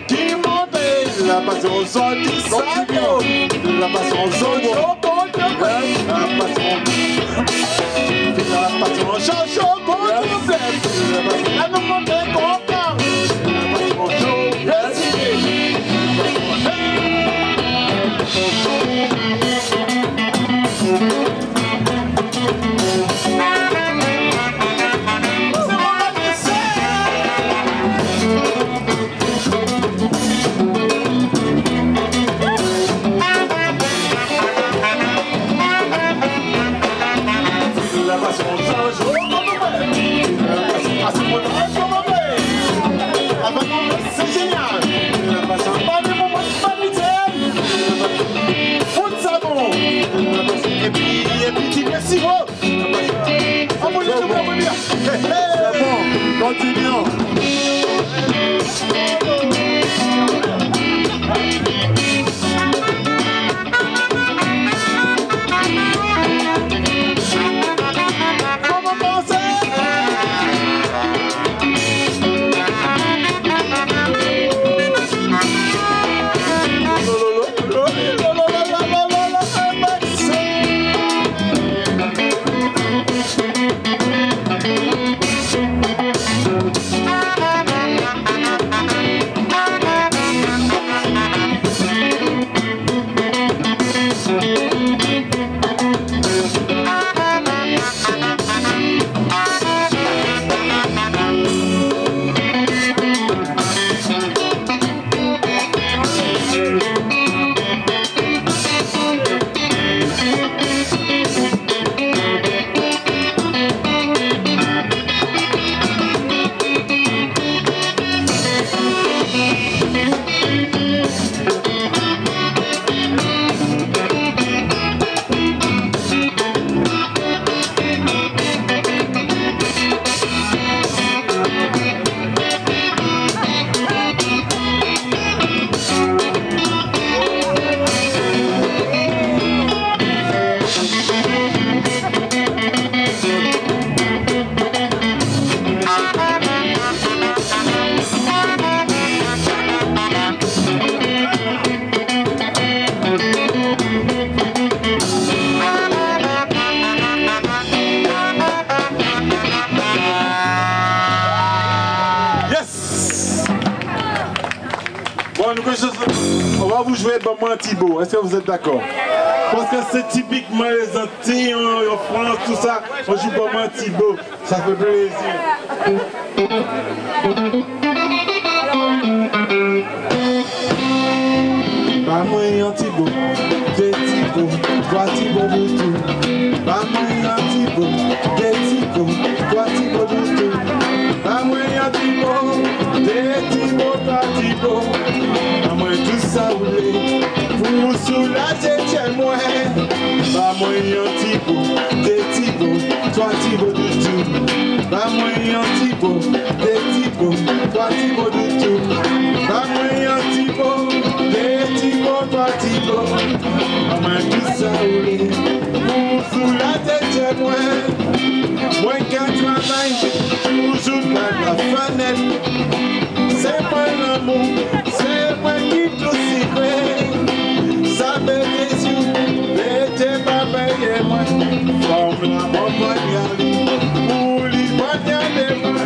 qui monte, la passion sortie, la passion zone, la passion chacho, la nous monte content, la passion chaud, signal. Pas de moment de famille. Fout de savon. Et puis tu fais si beau. On va dire. C'est bon, continuons. On va vous jouer Maman Thibault. Est-ce que vous êtes d'accord? Parce que c'est typiquement les Antilles, en France, tout ça. On joue Maman Thibault. Ça fait plaisir. Maman Thibault, des Thibault, toi Thibault de tout. Maman Thibault, des Thibault, toi Thibault de tout. Maman Thibault, des Thibault, toi Thibault. Maman tout ça voulait, pour soulager chez moi. Maman Thibault, des Thibault, toi Thibault de tout. Maman Thibault, des Thibault, toi Thibault de tout. Maman Thibault, des Thibault, toi Thibault. Maman tout ça voulait, pour soulager chez moi. Moi quand je travaille, toujours dans la fenêtre. C'est pas l'amour, c'est moi qui tout secret. Ça fait des yeux, mais t'es pas payé moi. Comme la maman pour les moyens des mains.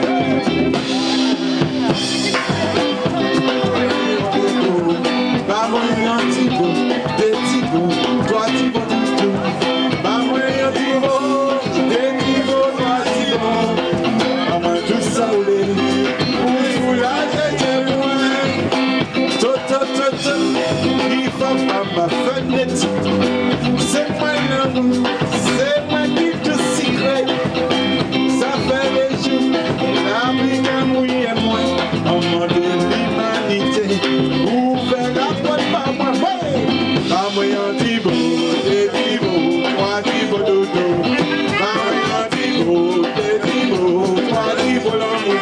Maman Thibault, des Thibault, toi Thibault du tout. Maman Thibault, des Thibault, toi Thibault. Maman tout ça voulait, pour soulager tes loin. Il faut pas ma fenêtre. C'est moi l'amour, c'est moi qui te secret. Ça fait des jours, la vie n'a mouillé moi. En mode de l'humanité, ouvert la porte par moi. Maman Thibault, des Thibault, toi Thibault dodo. Maman Thibault, des Thibault, toi Thibault l'amour.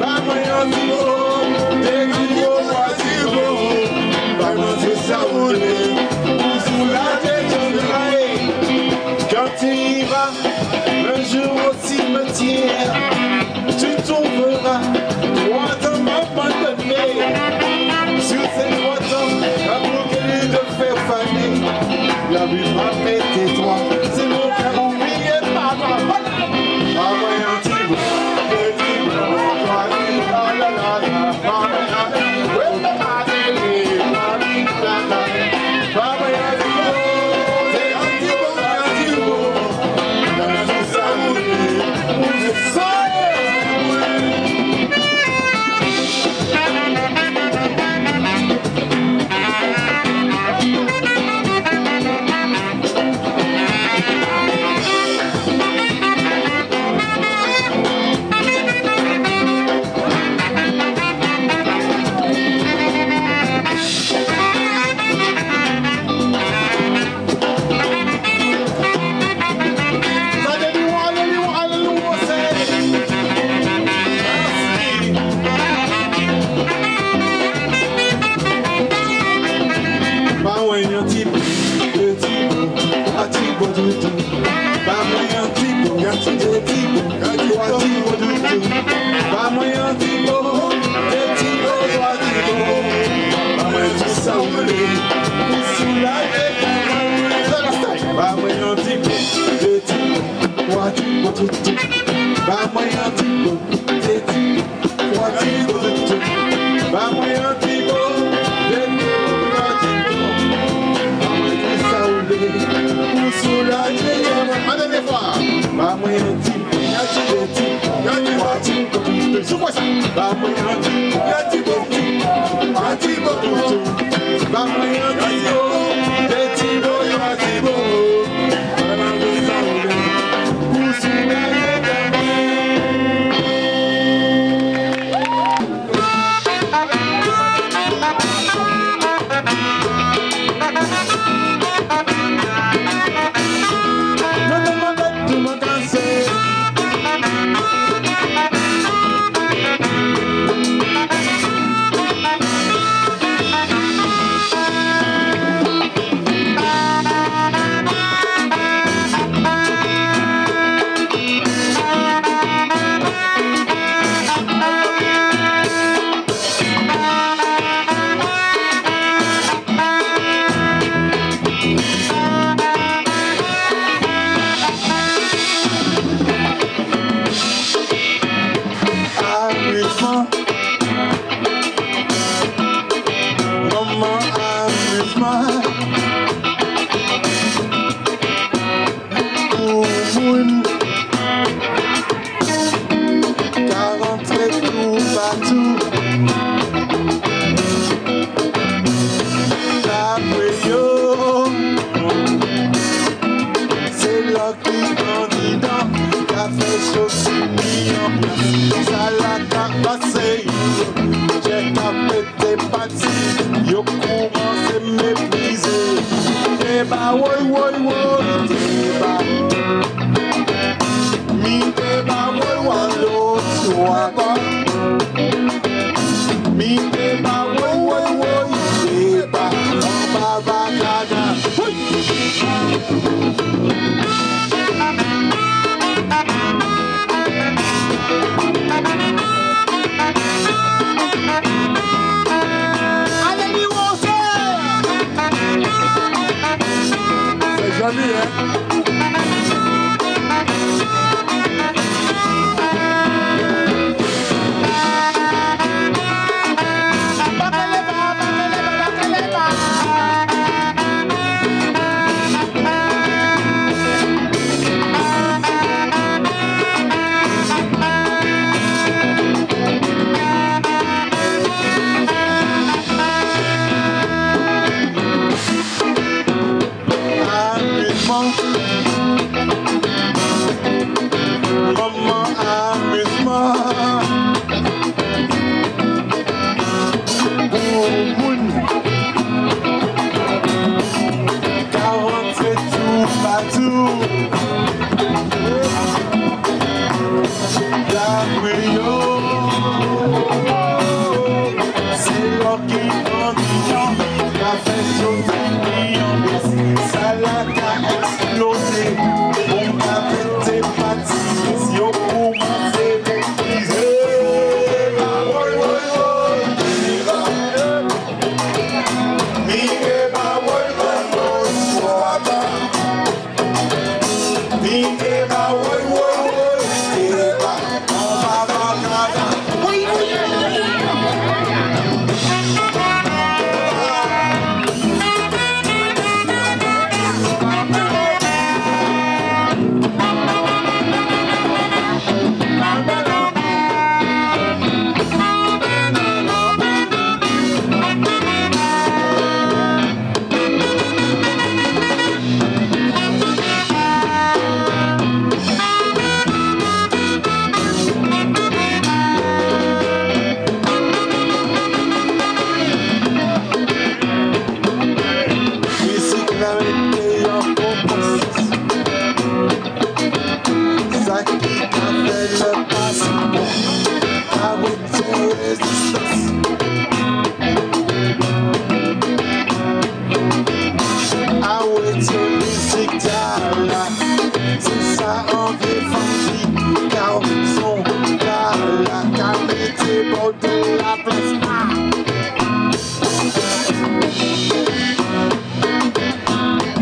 Maman Thibault, des Thibault, toi Thibault. Maman tout ça voulait, pour soulager ton oreille. Quand tu y vas, un jour au cimetière, tu trouveras 3 ans abandonnés. Sur ces 3 ans, l'amour que de faire faner, la vie m'a pété toi, c'est mon frère oublié par toi. Maman Thibault, des Thibault, toi Thibault, la la la, maman Thibault, Sorry!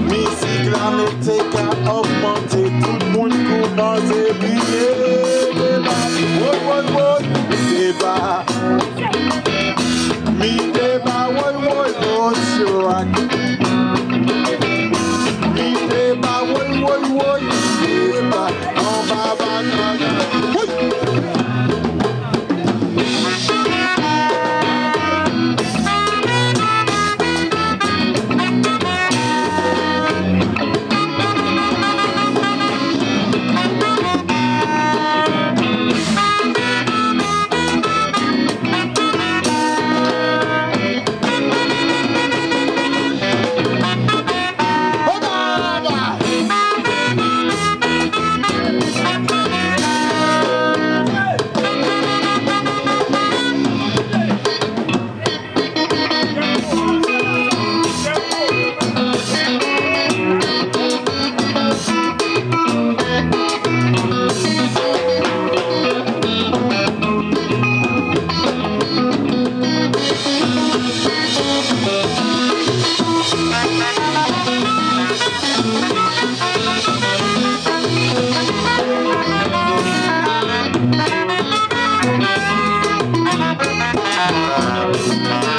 Musique la mété qu'à augmenter, tout le monde commence à Thank you.